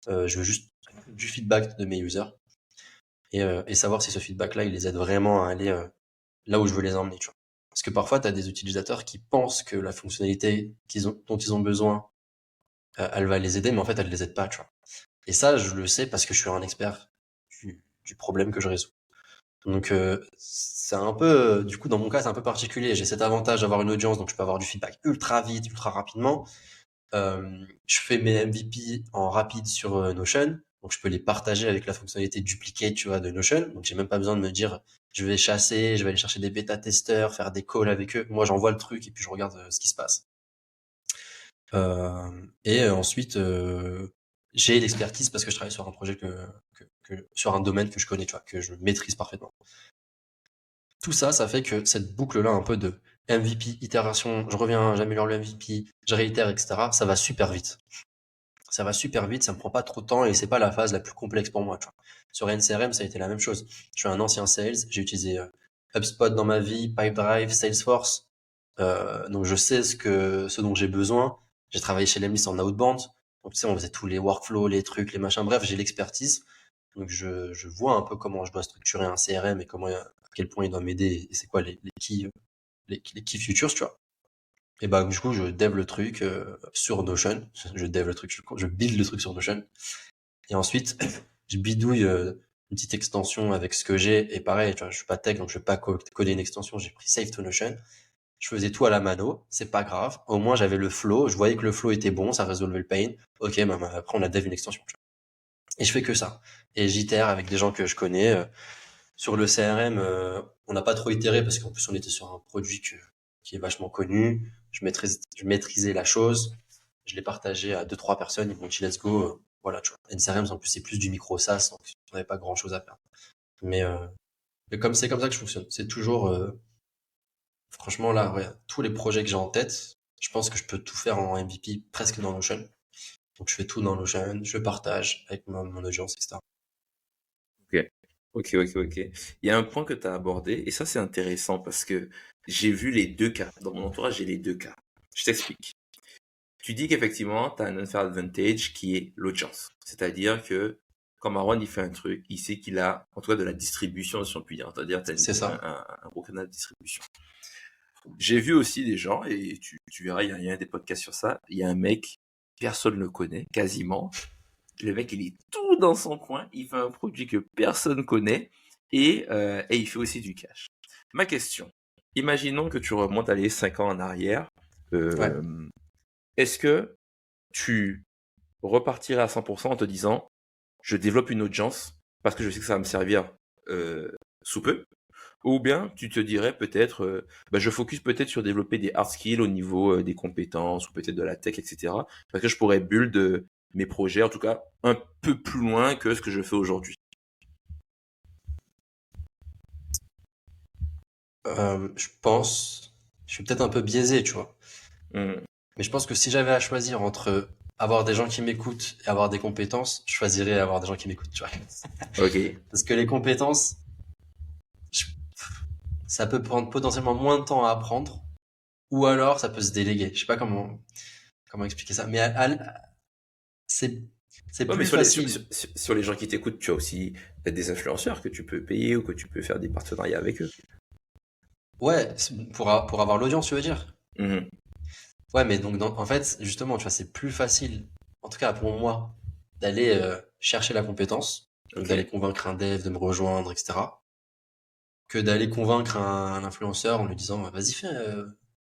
Je veux juste du feedback de mes users et savoir si ce feedback-là, il les aide vraiment à aller là où je veux les emmener, tu vois. Parce que parfois, tu as des utilisateurs qui pensent que la fonctionnalité dont ils ont besoin, elle va les aider, mais en fait, elle les aide pas, tu vois. Et ça, je le sais parce que je suis un expert du problème que je résous. Donc, c'est un peu, du coup, dans mon cas, c'est un peu particulier. J'ai cet avantage d'avoir une audience, donc je peux avoir du feedback ultra vite, ultra rapidement. Je fais mes MVP en rapide sur Notion, donc je peux les partager avec la fonctionnalité duplicate, tu vois, de Notion. Donc j'ai même pas besoin de me dire, je vais chasser, je vais aller chercher des bêta-testeurs, faire des calls avec eux. Moi, j'envoie le truc et puis je regarde ce qui se passe. Ensuite, j'ai l'expertise parce que je travaille sur un projet sur un domaine que je connais, tu vois, que je maîtrise parfaitement. Tout ça, ça fait que cette boucle-là, un peu de MVP, itération, je reviens, j'améliore le MVP, je réitère, etc., ça va super vite. Ça va super vite, ça me prend pas trop de temps et c'est pas la phase la plus complexe pour moi, tu vois. Sur NCRM, ça a été la même chose. Je suis un ancien sales, j'ai utilisé HubSpot dans ma vie, Pipedrive, Salesforce. Donc je sais ce dont j'ai besoin. J'ai travaillé chez Lemlist en outbound. Donc tu sais, on faisait tous les workflows, les trucs, les machins. Bref, j'ai l'expertise. Donc je vois un peu comment je dois structurer un CRM et à quel point il doit m'aider et c'est quoi les key futures, tu vois. Et bah, du coup, je dev le truc sur Notion. Je dev le truc, je build le truc sur Notion. Et ensuite, je bidouille une petite extension avec ce que j'ai. Et pareil, tu vois, je suis pas tech, donc je vais pas coder une extension. J'ai pris Save to Notion. Je faisais tout à la mano. C'est pas grave. Au moins, j'avais le flow. Je voyais que le flow était bon, ça résolvait le pain. Ok, bah, après, on a dev une extension. Tu vois. Et je fais que ça. Et j'itère avec des gens que je connais. Sur le CRM, on n'a pas trop itéré parce qu'en plus on était sur un produit qui est vachement connu. Je maîtrisais la chose. Je l'ai partagé à deux trois personnes. Ils m'ont dit let's go. Voilà, tu vois. NCRM en plus c'est plus du micro SaaS, donc on n'avait pas grand chose à faire. Mais, euh, mais comme c'est comme ça que je fonctionne. C'est toujours, franchement là, ouais, tous les projets que j'ai en tête, je pense que je peux tout faire en MVP presque dans Notion. Donc je fais tout dans Notion, je partage avec mon audience, etc. Ok, ok, ok, ok. Il y a un point que tu as abordé, et ça c'est intéressant parce que j'ai vu les deux cas. Dans mon entourage, j'ai les deux cas. Je t'explique. Tu dis qu'effectivement, tu as un unfair advantage qui est l'audience. C'est-à-dire que quand Marwan il fait un truc, il sait qu'il a, en tout cas, de la distribution, si on peut dire. C'est-à-dire tu C'est ça. as un gros canal de distribution. J'ai vu aussi des gens, et tu verras, il y a des podcasts sur ça. Il y a un mec, personne ne le connaît, quasiment. Le mec, il est tout dans son coin. Il fait un produit que personne connaît et il fait aussi du cash. Ma question, imaginons que tu remontes, allez, 5 ans en arrière. Ouais. Est-ce que tu repartirais à 100% en te disant, je développe une audience parce que je sais que ça va me servir sous peu, Ou bien tu te dirais peut-être, bah, je focus peut-être sur développer des hard skills au niveau des compétences ou peut-être de la tech, etc. Parce que je pourrais build mes projets, en tout cas, un peu plus loin que ce que je fais aujourd'hui. Je pense, je suis peut-être un peu biaisé, tu vois. Hmm. Mais je pense que si j'avais à choisir entre avoir des gens qui m'écoutent et avoir des compétences, je choisirais avoir des gens qui m'écoutent, tu vois. Ok. Parce que les compétences, je- ça peut prendre potentiellement moins de temps à apprendre, ou alors ça peut se déléguer. Je sais pas comment expliquer ça, mais c'est c'est Ouais, mais plus facile. sur les gens qui t'écoutent, tu as aussi peut-être des influenceurs que tu peux payer ou que tu peux faire des partenariats avec eux. Ouais, pour avoir l'audience, tu veux dire? Mhm. Ouais, mais donc en fait, justement, tu vois, c'est plus facile, en tout cas pour moi, d'aller chercher la compétence, donc Ok. d'aller convaincre un dev de me rejoindre, etc., que d'aller convaincre un influenceur en lui disant, vas-y,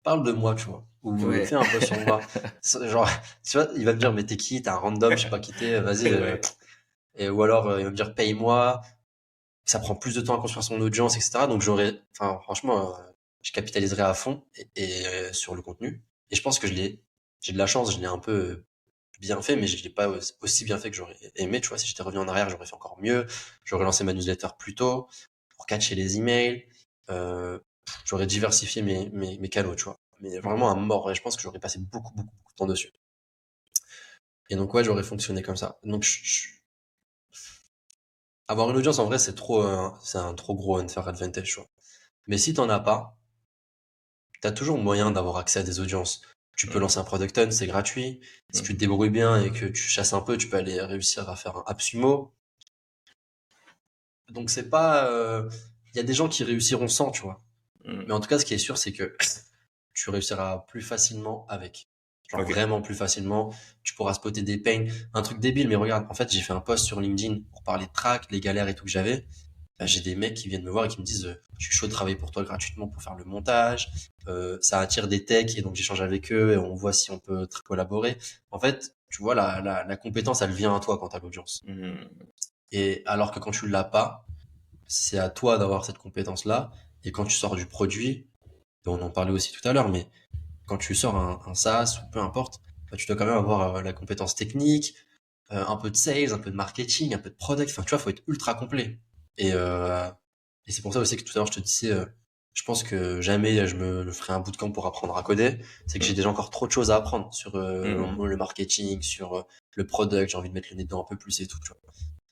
parle de moi, tu vois, ou Ouais. fais un peu sur moi. Genre, tu vois, il va me dire, mais t'es qui? T'es un random, je sais pas qui t'es, vas-y. Ouais. Ou alors, il va me dire, paye-moi. Ça prend plus de temps à construire son audience, etc. Donc enfin, franchement, je capitaliserai à fond sur le contenu. Et je pense que j'ai de la chance, je l'ai un peu bien fait, mais je l'ai pas aussi bien fait que j'aurais aimé. Tu vois, si j'étais revenu en arrière, j'aurais fait encore mieux. J'aurais lancé ma newsletter plus tôt pour catcher les emails. Euh, J'aurais diversifié mes canaux, tu vois. Mais Mhm. vraiment à mort. Ouais, je pense que j'aurais passé beaucoup de temps dessus. Et donc, ouais, j'aurais fonctionné comme ça. Donc, avoir une audience, en vrai, c'est un trop gros unfair advantage, tu vois. Mais si t'en as pas, t'as toujours moyen d'avoir accès à des audiences. Tu peux Mhm. lancer un product hunt, c'est gratuit. Si tu te Mhm. débrouilles bien et que tu chasses un peu, tu peux aller réussir à faire un AppSumo. Donc c'est pas, il y a des gens qui réussiront sans, tu vois. Mhm. Mais en tout cas, ce qui est sûr, c'est que tu réussiras plus facilement avec. Genre Ok. vraiment plus facilement. Tu pourras spotter des pains. Un truc débile, mais regarde, en fait, j'ai fait un post sur LinkedIn pour parler de track, les galères et tout que j'avais. Bah, j'ai des mecs qui viennent me voir et qui me disent je suis chaud de travailler pour toi gratuitement pour faire le montage. Ça attire des techs et donc j'échange avec eux et on voit si on peut collaborer. En fait, tu vois, la compétence, elle vient à toi quand tu as l'audience. Mhm. Et alors que quand tu l'as pas, c'est à toi d'avoir cette compétence-là. Et quand tu sors du produit, et on en parlait aussi tout à l'heure, mais quand tu sors un SaaS ou peu importe, bah, tu dois quand même avoir la compétence technique, un peu de sales, un peu de marketing, un peu de product. Enfin, tu vois, faut être ultra complet. Et, euh, et c'est pour ça aussi que tout à l'heure, je te disais, je pense que jamais je me ferai un bootcamp pour apprendre à coder. C'est que j'ai Mhm. déjà encore trop de choses à apprendre sur Mhm. le marketing, sur le product. J'ai envie de mettre le nez dedans un peu plus et tout, tu vois.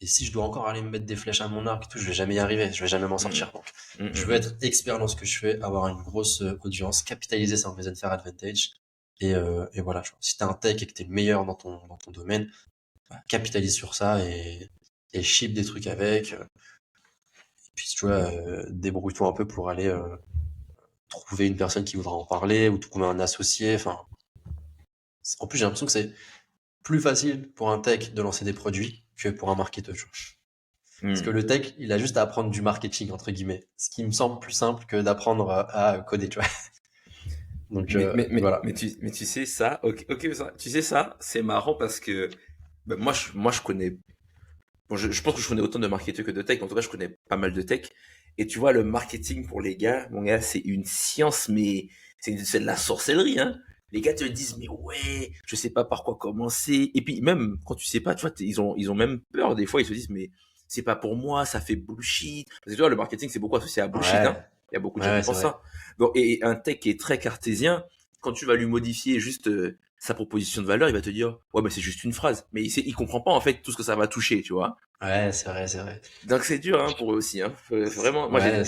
Et si je dois encore aller me mettre des flèches à mon arc et tout, je vais jamais y arriver. Je vais jamais m'en Mhm. sortir. Donc, je veux Mhm. être expert dans ce que je fais, avoir une grosse audience, capitaliser sur mes unfair advantage. Et voilà, tu vois. Si t'es un tech et que t'es le meilleur dans ton domaine, bah, capitalise sur ça et ship des trucs avec. Puis tu vois, débrouille-toi un peu pour aller trouver une personne qui voudra en parler ou trouver un associé. Enfin, en plus j'ai l'impression que c'est plus facile pour un tech de lancer des produits que pour un marketeur. Tu vois. Parce que Mhm. le tech, il a juste à apprendre du marketing entre guillemets, ce qui me semble plus simple que d'apprendre à coder. Tu vois. Donc voilà. Mais tu sais ça, ok, ça, tu sais ça, c'est marrant parce que bah, moi je connais, bon, je pense que je connais autant de marketeurs que de tech, en tout cas je connais pas mal de tech. Et tu vois, le marketing pour les gars, mon gars, c'est une science, mais c'est de la sorcellerie, hein. Les gars te disent, mais ouais, je sais pas par quoi commencer. Et puis même quand tu sais pas, tu vois, ils ont même peur des fois, ils se disent, mais c'est pas pour moi, ça fait bullshit. Parce que tu vois, le marketing c'est beaucoup associé à bullshit, hein. Ouais, Il y a beaucoup de gens qui ouais, c'est pensent vrai. ça. Donc, et un tech qui est très cartésien, quand tu vas lui modifier juste sa proposition de valeur, il va te dire, ouais, mais c'est juste une phrase. Mais il comprend pas en fait tout ce que ça va toucher, tu vois. Ouais, c'est vrai, c'est vrai. Donc c'est dur hein, pour eux aussi. Hein. Vraiment, moi Ouais,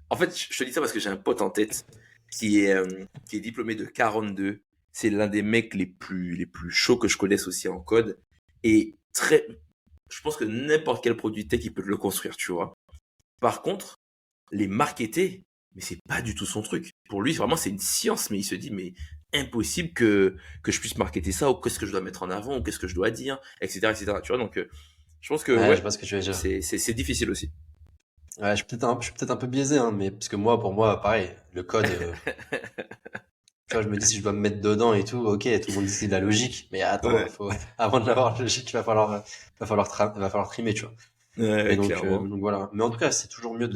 en fait, je te dis ça parce que j'ai un pote en tête qui est diplômé de 42. C'est l'un des mecs les plus chauds que je connaisse aussi en code. Et très, je pense que n'importe quel produit tech, il peut le construire, tu vois. Par contre, les marketer, mais c'est pas du tout son truc. Pour lui, vraiment, c'est une science, mais il se dit, mais impossible que je puisse marketer ça, ou qu'est-ce que je dois mettre en avant, ou qu'est-ce que je dois dire, etc., etc. Tu vois, donc, je pense que, ouais, je ouais, vois ce que tu veux dire. c'est difficile aussi. Ouais, je suis peut-être un peu biaisé, hein, mais parce que moi, pour moi, pareil, le code, tu vois, je me dis si je dois me mettre dedans et tout, ok, tout le monde dit c'est de la logique, mais attends, Ouais, faut, avant de l'avoir logique, il va falloir trimer, tu vois. Et ouais, clairement. donc voilà. Mais en tout cas, c'est toujours mieux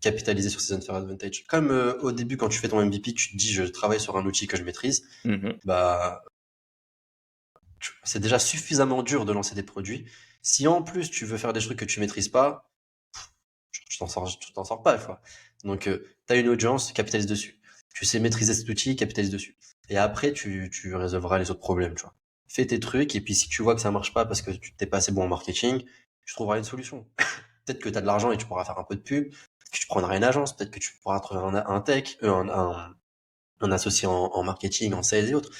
capitaliser sur ces unfair advantage. Comme au début, quand tu fais ton MVP, tu te dis je travaille sur un outil que je maîtrise, bah c'est déjà suffisamment dur de lancer des produits. Si en plus tu veux faire des trucs que tu maîtrises pas, tu t'en sors pas, quoi. Donc, tu as une audience, capitalise dessus. Tu sais maîtriser cet outil, capitalise dessus. Et après, tu résolveras les autres problèmes, tu vois. Fais tes trucs, et puis si tu vois que ça marche pas parce que tu t'es pas assez bon en marketing, tu trouveras une solution. Peut-être que tu as de l'argent et tu pourras faire un peu de pub, que tu prendras une agence, peut-être que tu pourras trouver un tech, un associé en marketing, en sales et autres.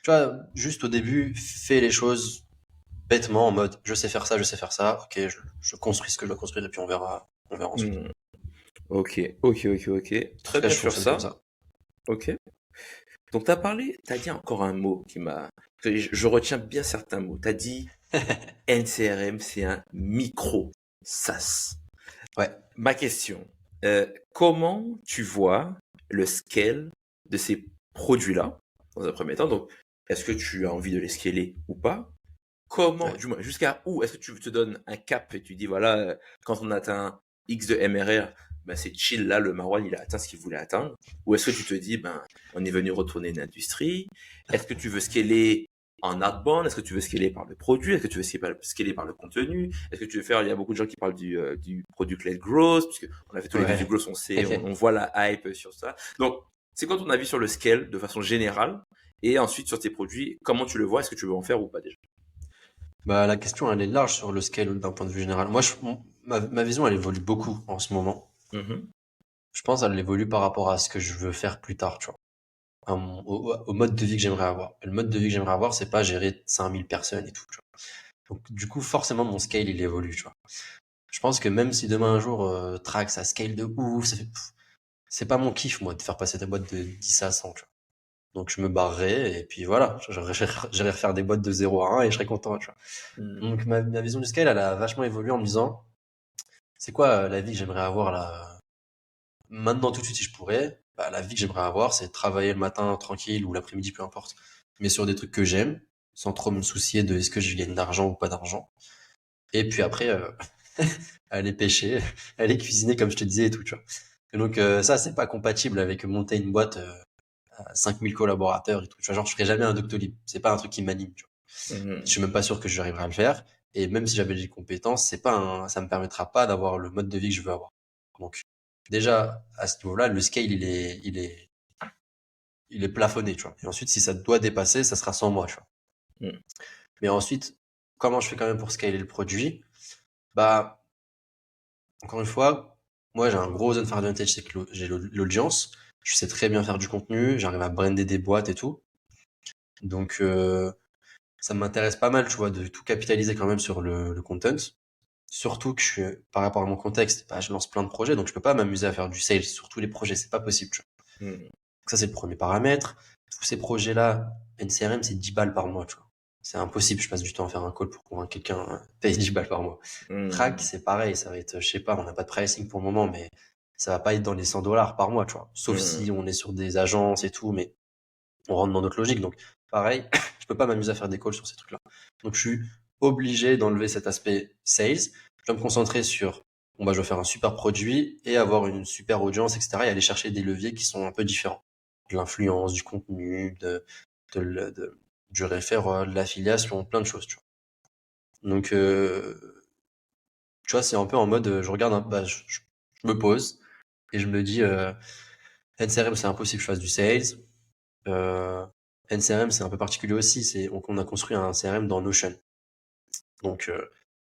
Tu vois, juste au début, fais les choses bêtement en mode je sais faire ça, ok, je construis ce que je dois construire et puis on verra ensuite. Ok. Très Après, bien je sur fonctionne comme ça. ça. Ok. Donc t'as dit encore un mot qui m'a... Je retiens bien certains mots. T'as dit NCRM, c'est un micro SaaS. Ouais. Ma question, comment tu vois le scale de ces produits-là, dans un premier temps? Donc, est-ce que tu as envie de les scaler ou pas? Comment, Ouais. du moins, jusqu'à où est-ce que tu te donnes un cap et tu dis, voilà, quand on atteint X de MRR, ben c'est chill, là, le Marwan, il a atteint ce qu'il voulait atteindre. Ou est-ce que tu te dis, ben, on est venu retourner une industrie? Est-ce que tu veux scaler en outbound? Est-ce que tu veux scaler par le produit? Est-ce que tu veux scaler par le contenu? Est-ce que tu veux faire, il y a beaucoup de gens qui parlent du product-led growth, puisque on a fait tous les vues du Ouais. growth, on sait, on voit la hype sur ça. Donc, c'est quoi ton avis sur le scale de façon générale? Et ensuite, sur tes produits, comment tu le vois? Est-ce que tu veux en faire ou pas déjà? Bah, la question, elle est large sur le scale d'un point de vue général. Moi, ma vision, elle évolue beaucoup en ce moment. Mhm. Je pense qu'elle évolue par rapport à ce que je veux faire plus tard, tu vois. Au mode de vie que j'aimerais avoir. Et le mode de vie que j'aimerais avoir, c'est pas gérer 5000 personnes et tout, tu vois. Donc, du coup, forcément, mon scale, il évolue, tu vois. Je pense que même si demain un jour, Track, ça scale de ouf, c'est pas mon kiff, moi, de faire passer des boîtes de 10 à 100, tu vois. Donc, je me barrerai, et puis voilà, j'irai refaire des boîtes de 0 à 1 et je serai content, tu vois. Mhm. Donc, ma vision du scale, elle a vachement évolué en me disant, c'est quoi la vie que j'aimerais avoir là, maintenant tout de suite si je pourrais? Bah, la vie que j'aimerais avoir, c'est travailler le matin tranquille ou l'après-midi, peu importe, mais sur des trucs que j'aime, sans trop me soucier de est-ce que je gagne d'argent ou pas d'argent. Et puis après, aller pêcher, aller cuisiner comme je te disais et tout, tu vois. Et donc ça, c'est pas compatible avec monter une boîte à 5000 collaborateurs et tout. Tu vois, genre, je ferais jamais un Doctolib. C'est pas un truc qui m'anime, tu vois. Je Mhm. suis même pas sûr que j'arriverai à le faire. Et même si j'avais des compétences, ça me permettra pas d'avoir le mode de vie que je veux avoir. Donc, déjà, à ce niveau-là, le scale, il est plafonné, tu vois. Et ensuite, si ça doit dépasser, ça sera sans moi, tu vois. Mhm. Mais ensuite, comment je fais quand même pour scaler le produit? Bah, encore une fois, moi, j'ai un gros advantage, c'est que j'ai l'audience. Je sais très bien faire du contenu, j'arrive à brander des boîtes et tout. Donc, ça m'intéresse pas mal, tu vois, de tout capitaliser quand même sur le content. Surtout que par rapport à mon contexte, bah, je lance plein de projets, donc je peux pas m'amuser à faire du sales sur tous les projets, c'est pas possible, tu vois. Mhm. Donc ça, c'est le premier paramètre. Tous ces projets-là, NCRM, c'est 10 balles par mois, tu vois. C'est impossible, je passe du temps à faire un call pour convaincre quelqu'un, paye 10 balles par mois. Track, Mhm. c'est pareil, ça va être, je sais pas, on n'a pas de pricing pour le moment, mais ça va pas être dans les 100 dollars par mois, tu vois. Sauf si Mhm. on est sur des agences et tout, mais on rentre dans notre logique. Donc, pareil, je peux pas m'amuser à faire des calls sur ces trucs-là. Donc, je suis obligé d'enlever cet aspect sales. Je dois me concentrer sur, bon, bah, je dois faire un super produit et avoir une super audience, etc. et aller chercher des leviers qui sont un peu différents. De l'influence, du contenu, du référent, de l'affiliation, plein de choses, tu vois. Donc, tu vois, c'est un peu en mode, je regarde, bah, je me pose et je me dis, NCRM, c'est impossible que je fasse du sales. Euh, NCRM, c'est un peu particulier aussi. On a construit un CRM dans Notion. Donc,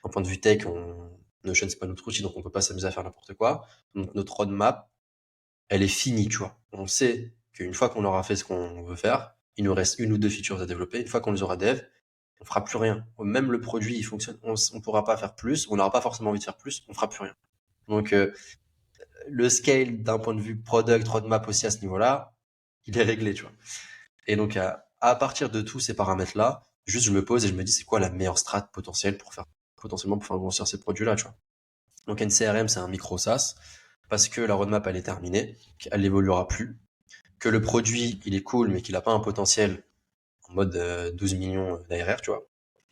d'un point de vue tech, Notion, c'est pas notre outil, donc on peut pas s'amuser à faire n'importe quoi. Donc, notre roadmap, elle est finie, tu vois. On sait qu'une fois qu'on aura fait ce qu'on veut faire, il nous reste une ou deux features à développer. Une fois qu'on les aura dev, on fera plus rien. Même le produit, il fonctionne. On pourra pas faire plus. On n'aura pas forcément envie de faire plus. On fera plus rien. Donc, le scale d'un point de vue product, roadmap aussi à ce niveau-là, il est réglé, tu vois. Et donc, à partir de tous ces paramètres-là, juste je me pose et je me dis c'est quoi la meilleure strat potentiellement pour faire grossir ces produits-là, tu vois. Donc NCRM, c'est un micro SaaS parce que la roadmap elle est terminée, qu'elle n'évoluera plus, que le produit il est cool mais qu'il n'a pas un potentiel en mode 12 millions d'ARR, tu vois.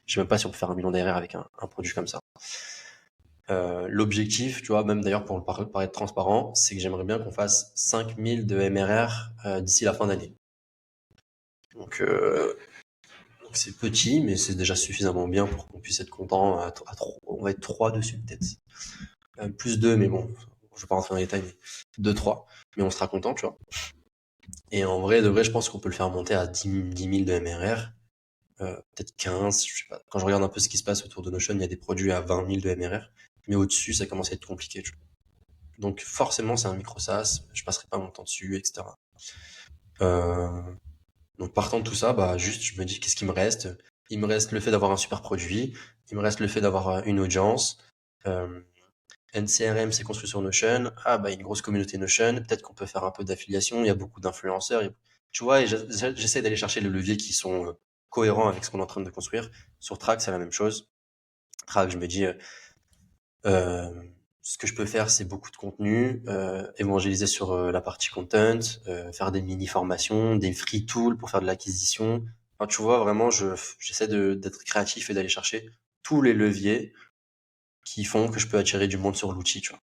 Je sais même pas si on peut faire 1 million d'ARR avec un produit comme ça. L'objectif, tu vois, même d'ailleurs pour paraître transparent, c'est que j'aimerais bien qu'on fasse 5000 de MRR d'ici la fin d'année. Donc, donc c'est petit, mais c'est déjà suffisamment bien pour qu'on puisse être content. On va être 3 dessus peut-être. Plus 2, mais bon, je vais pas rentrer dans les détails, mais 2, 3. Mais on sera content, tu vois. Et en vrai, de vrai, je pense qu'on peut le faire monter à 10 000 de MRR. Peut-être 15, je sais pas. Quand je regarde un peu ce qui se passe autour de Notion, il y a des produits à 20 000 de MRR. Mais au-dessus, ça commence à être compliqué, tu vois. Donc forcément, c'est un micro SaaS. Je passerai pas mon temps dessus, etc. Euh, donc partant de tout ça, bah juste, je me dis qu'est-ce qui me reste. Il me reste le fait d'avoir un super produit. Il me reste le fait d'avoir une audience. Euh, NCRM, c'est construit sur Notion. Ah, bah, une grosse communauté Notion. Peut-être qu'on peut faire un peu d'affiliation. Il y a beaucoup d'influenceurs. Tu vois, et j'essaie d'aller chercher les leviers qui sont cohérents avec ce qu'on est en train de construire. Sur Track, c'est la même chose. Track, je me dis, euh, ce que je peux faire, c'est beaucoup de contenu, évangéliser sur la partie content, faire des mini-formations, des free tools pour faire de l'acquisition. Enfin, tu vois, vraiment, j'essaie d'être créatif et d'aller chercher tous les leviers qui font que je peux attirer du monde sur l'outil, tu vois.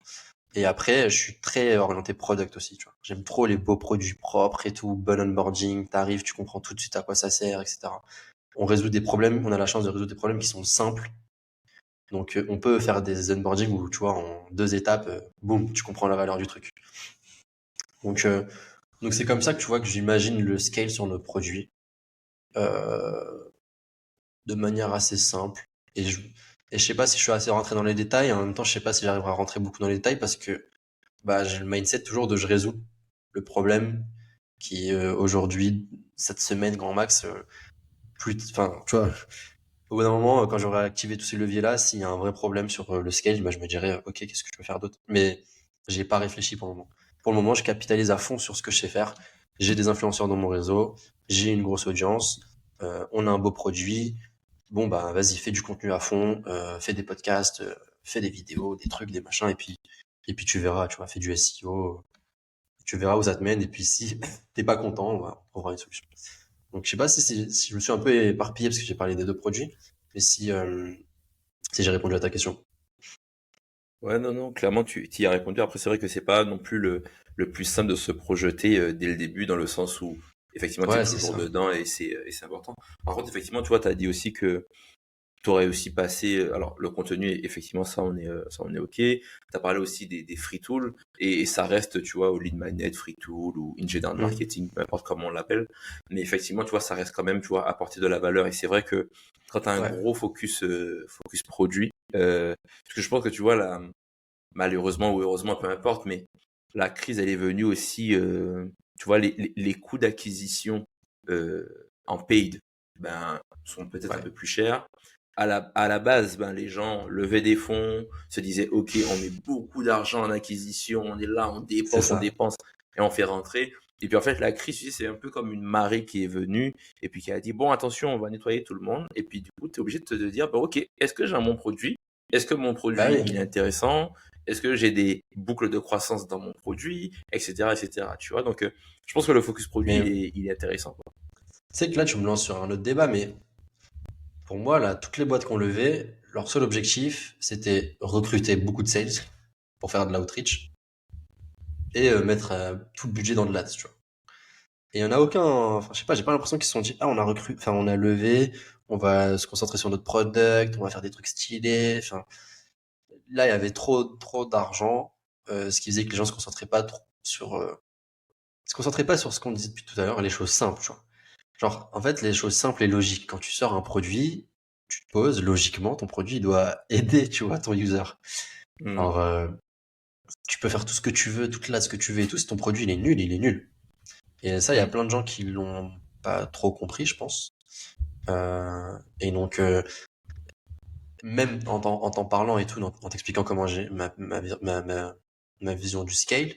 Et après, je suis très orienté product aussi, tu vois. J'aime trop les beaux produits propres et tout, bon onboarding, t'arrives, tu comprends tout de suite à quoi ça sert, etc. On résout des problèmes, on a la chance de résoudre des problèmes qui sont simples. Donc, on peut faire des onboarding où, tu vois, en 2 étapes, boum, tu comprends la valeur du truc. Donc, euh, donc c'est comme ça que tu vois que j'imagine le scale sur nos produits, euh, de manière assez simple. Et je sais pas si je suis assez rentré dans les détails, en même temps, je sais pas si j'arriverai à rentrer beaucoup dans les détails parce que, bah, j'ai le mindset toujours de je résous le problème qui aujourd'hui, cette semaine grand max, enfin, tu vois, au bout d'un moment, quand j'aurai activé tous ces leviers-là, s'il y a un vrai problème sur le scale, bah, je me dirais, ok, qu'est-ce que je peux faire d'autre? Mais j'ai pas réfléchi pour le moment. Pour le moment, je capitalise à fond sur ce que je sais faire. J'ai des influenceurs dans mon réseau, j'ai une grosse audience, on a un beau produit. Bon, bah, vas-y, fais du contenu à fond, fais des podcasts, fais des vidéos, des trucs, des machins, et puis tu verras, tu vois, fais du SEO, tu verras où ça te mène, et puis si t'es pas content, on trouvera une solution. Donc, je sais pas si je me suis un peu éparpillé parce que j'ai parlé des 2 produits, mais si j'ai répondu à ta question. Ouais, non, non, clairement, tu y as répondu. Après, c'est vrai que c'est pas non plus le plus simple de se projeter dès le début, dans le sens où, effectivement, tu es Ouais, c'est toujours ça. dedans et c'est important. Par contre, effectivement, tu vois, tu as dit aussi que tu aurais aussi passé, alors le contenu, effectivement, ça on est OK. Tu as parlé aussi des free tools et ça reste, tu vois, au lead magnet, free tool ou engineer Mm. marketing, peu importe comment on l'appelle. Mais effectivement, tu vois, ça reste quand même, tu vois, apporter de la valeur. Et c'est vrai que quand tu as un Ouais, gros focus produit, parce que je pense que tu vois, là, malheureusement ou heureusement, peu importe, mais la crise, elle est venue aussi, tu vois, les coûts d'acquisition en paid, ben, sont peut-être un ouais, peu plus chers. À la base, ben, les gens levaient des fonds, se disaient, OK, on met beaucoup d'argent en acquisition, on est là, c'est on ça. dépense, et on fait rentrer. Et puis en fait, la crise, tu sais, c'est un peu comme une marée qui est venue, et puis qui a dit, bon, attention, on va nettoyer tout le monde. Et puis du coup, tu es obligé de te dire, ben, OK, est-ce que j'ai un bon produit? Est-ce que mon Bah produit, oui. il est intéressant? Est-ce que j'ai des boucles de croissance dans mon produit, etc., etc. Tu vois, donc je pense que le focus produit, Mais il est intéressant, quoi. tu sais que là, tu me lances sur un autre débat, mais pour moi, là, toutes les boîtes qu'on levait, leur seul objectif, c'était recruter beaucoup de sales pour faire de l'outreach et mettre tout le budget dans de l'ads, tu vois. Et il y en a aucun, enfin, je sais pas, j'ai pas l'impression qu'ils se sont dit, ah, enfin, on a levé, on va se concentrer sur notre product, on va faire des trucs stylés, enfin, là, il y avait trop d'argent, ce qui faisait que les gens se concentraient pas trop se concentraient pas sur ce qu'on disait depuis tout à l'heure, les choses simples, tu vois. Genre, en fait, les choses simples et logiques. Quand tu sors un produit, tu te poses, logiquement, ton produit il doit aider, tu vois, ton user. Hmm. Alors, tu peux faire tout ce que tu veux, toute là, ce que tu veux et tout, si ton produit il est nul, il est nul. Et ça, il y a Hmm. plein de gens qui l'ont pas trop compris, je pense. Et donc, même en t'en parlant et tout, en t'expliquant comment j'ai ma vision du scale,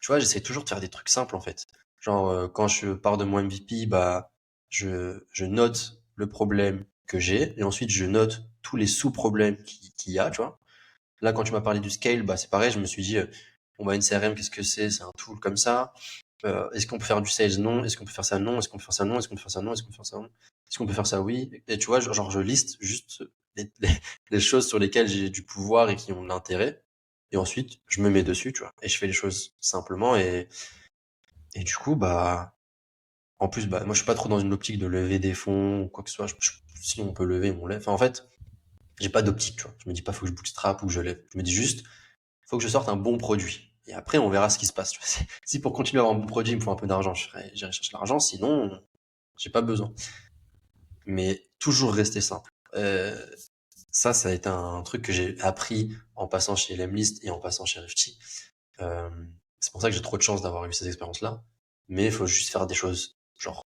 tu vois, j'essaie toujours de faire des trucs simples en fait. Genre, quand je pars de mon MVP, bah, je note le problème que j'ai et ensuite je note tous les sous-problèmes qu'il y a, tu vois. Là, quand tu m'as parlé du scale, bah, c'est pareil, je me suis dit, bon, bah, une CRM, qu'est-ce que c'est? C'est un tool comme ça. Est-ce qu'on peut faire du sales? Non. Est-ce qu'on peut faire ça? Non. Est-ce qu'on peut faire ça? Non. Est-ce qu'on peut faire ça? Non. Est-ce qu'on peut faire ça? Non. Est-ce qu'on peut faire ça? Oui. Et tu vois, genre, je liste juste les choses sur lesquelles j'ai du pouvoir et qui ont de l'intérêt. Et ensuite, je me mets dessus, tu vois. Et je fais les choses simplement. Et du coup, bah, en plus, bah, moi, je suis pas trop dans une optique de lever des fonds ou quoi que ce soit. Si on peut lever, on lève. Enfin, en fait, j'ai pas d'optique, tu vois. Je me dis pas, faut que je bootstrap ou que je lève. Je me dis juste, faut que je sorte un bon produit. Et après, on verra ce qui se passe, tu vois. Si pour continuer à avoir un bon produit, il me faut un peu d'argent, j'irai chercher l'argent. Sinon, j'ai pas besoin. Mais toujours rester simple. Ça a été un truc que j'ai appris en passant chez Lemlist et en passant chez Rifty. Euh, c'est pour ça que j'ai trop de chance d'avoir eu ces expériences-là. Mais il faut juste faire des choses, genre,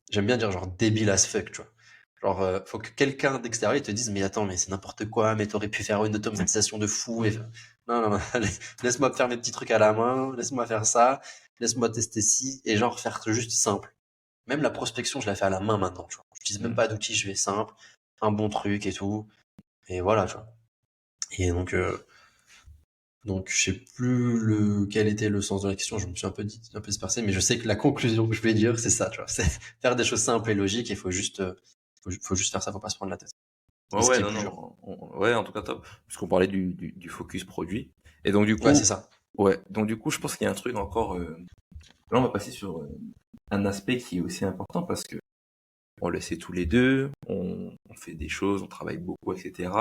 j'aime bien dire genre débile as fuck, tu vois. Genre, faut que quelqu'un d'extérieur te dise, mais attends, mais c'est n'importe quoi, mais t'aurais pu faire une automatisation de fou. Non, non, non, allez, laisse-moi faire mes petits trucs à la main, laisse-moi faire ça, laisse-moi tester ci, et genre faire juste simple. Même la prospection, je la fais à la main maintenant, tu vois. Je n'utilise même pas d'outils, je vais simple, un bon truc et tout. Et voilà, tu vois. Et donc, je sais plus quel était le sens de la question, je me suis un peu dispersé, mais je sais que la conclusion que je voulais dire, c'est ça, tu vois. C'est faire des choses simples et logiques, et faut juste faire ça, faut pas se prendre la tête. Et ce Ouais, qui est non, plus dur. non. Ouais, en tout cas, top. Puisqu'on parlait du focus produit. Et donc, du Ouais, c'est coup, ça. ouais. Donc, du coup, je pense qu'il y a un truc encore. Là, on va passer sur un aspect qui est aussi important parce que on le sait tous les deux, on fait des choses, on travaille beaucoup, etc.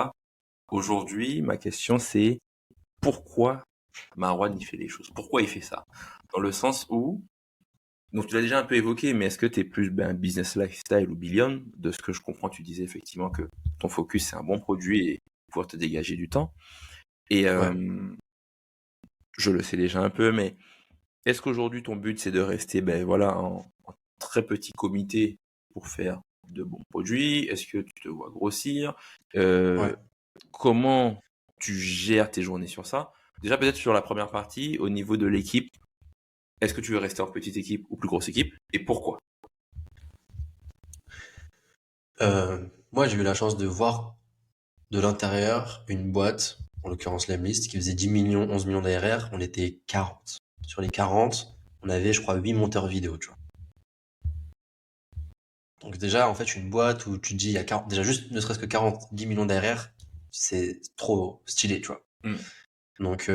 Aujourd'hui, ma question, c'est pourquoi Marwan, il fait les choses? Pourquoi il fait ça? Dans le sens où, donc tu l'as déjà un peu évoqué, mais est-ce que tu es plus business lifestyle ou billion? De ce que je comprends, tu disais effectivement que ton focus, c'est un bon produit et pouvoir te dégager du temps. Et Ouais. je le sais déjà un peu, mais est-ce qu'aujourd'hui ton but c'est de rester voilà, en très petit comité pour faire de bons produits? Est-ce que tu te vois grossir? Ouais. Comment tu gères tes journées sur ça? Déjà peut-être sur la première partie, au niveau de l'équipe, est-ce que tu veux rester en petite équipe ou plus grosse équipe? Et pourquoi? Moi, j'ai eu la chance de voir de l'intérieur une boîte, en l'occurrence Lemlist, qui faisait 10 millions, 11 millions d'ARR. On était 40. Sur les 40, on avait, je crois, 8 monteurs vidéo, tu vois. Donc déjà, en fait, une boîte où tu te dis, il y a 40, déjà juste ne serait-ce que 40, 10 millions d'ARR, c'est trop stylé, tu vois. Hmm. Donc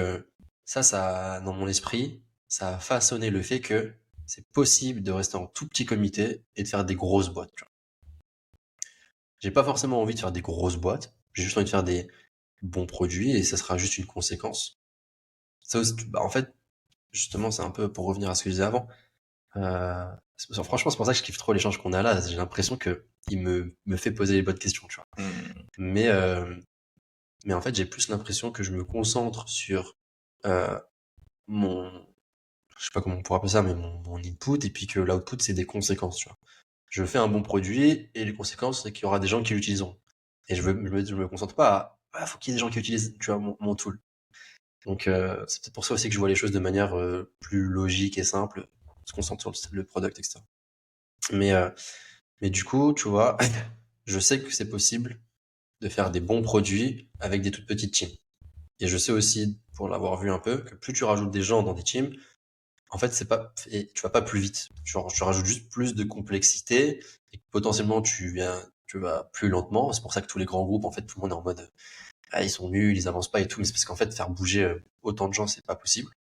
ça, dans mon esprit, ça a façonné le fait que c'est possible de rester en tout petit comité et de faire des grosses boîtes, tu vois. J'ai pas forcément envie de faire des grosses boîtes, j'ai juste envie de faire des bons produits et ça sera juste une conséquence. Ça aussi, bah, en fait, justement, c'est un peu pour revenir à ce que je disais avant. Franchement, c'est pour ça que je kiffe trop l'échange qu'on a là. J'ai l'impression que il me fait poser les bonnes questions, tu vois. Hmm. Mais, euh, mais en fait, j'ai plus l'impression que je me concentre sur euh, mon, je sais pas comment on pourrait appeler ça, mais mon input, et puis que l'output, c'est des conséquences, tu vois. Je fais un bon produit, et les conséquences, c'est qu'il y aura des gens qui l'utiliseront. Et je me concentre pas faut qu'il y ait des gens qui utilisent, tu vois, mon tool. Donc, c'est peut-être pour ça aussi que je vois les choses de manière plus logique et simple, se concentre sur le product, etc. Mais, euh, mais du coup, tu vois, je sais que c'est possible de faire des bons produits avec des toutes petites teams. Et je sais aussi, pour l'avoir vu un peu, que plus tu rajoutes des gens dans des teams, en fait, et tu vas pas plus vite. Tu rajoutes juste plus de complexité et potentiellement tu vas plus lentement. C'est pour ça que tous les grands groupes, en fait, tout le monde est en mode, ah, ils sont nuls, ils avancent pas et tout. Mais c'est parce qu'en fait, faire bouger autant de gens, c'est pas possible.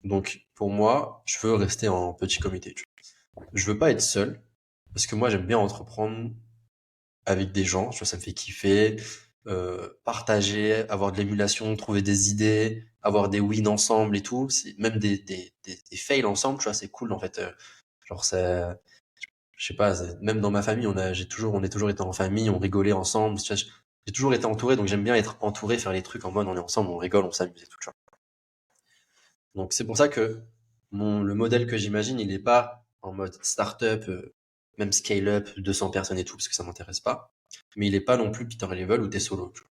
Donc, pour moi, je veux rester en petit comité. Tu vois. Je veux pas être seul parce que moi, j'aime bien entreprendre avec des gens. Tu vois, ça me fait kiffer. Partager, avoir de l'émulation, trouver des idées, avoir des wins ensemble et tout. C'est même des fails ensemble, tu vois, c'est cool en fait. Genre ça, je sais pas, même dans ma famille, on est toujours été en famille, on rigolait ensemble. Tu vois, j'ai toujours été entouré, donc j'aime bien être entouré, faire les trucs en mode on est ensemble, on rigole, on s'amuse et tout, tu vois. Donc c'est pour ça que le modèle que j'imagine, il est pas en mode startup, même scale-up, 200 personnes et tout, parce que ça m'intéresse pas. Mais il est pas non plus Peter Level où t'es solo. Tu vois.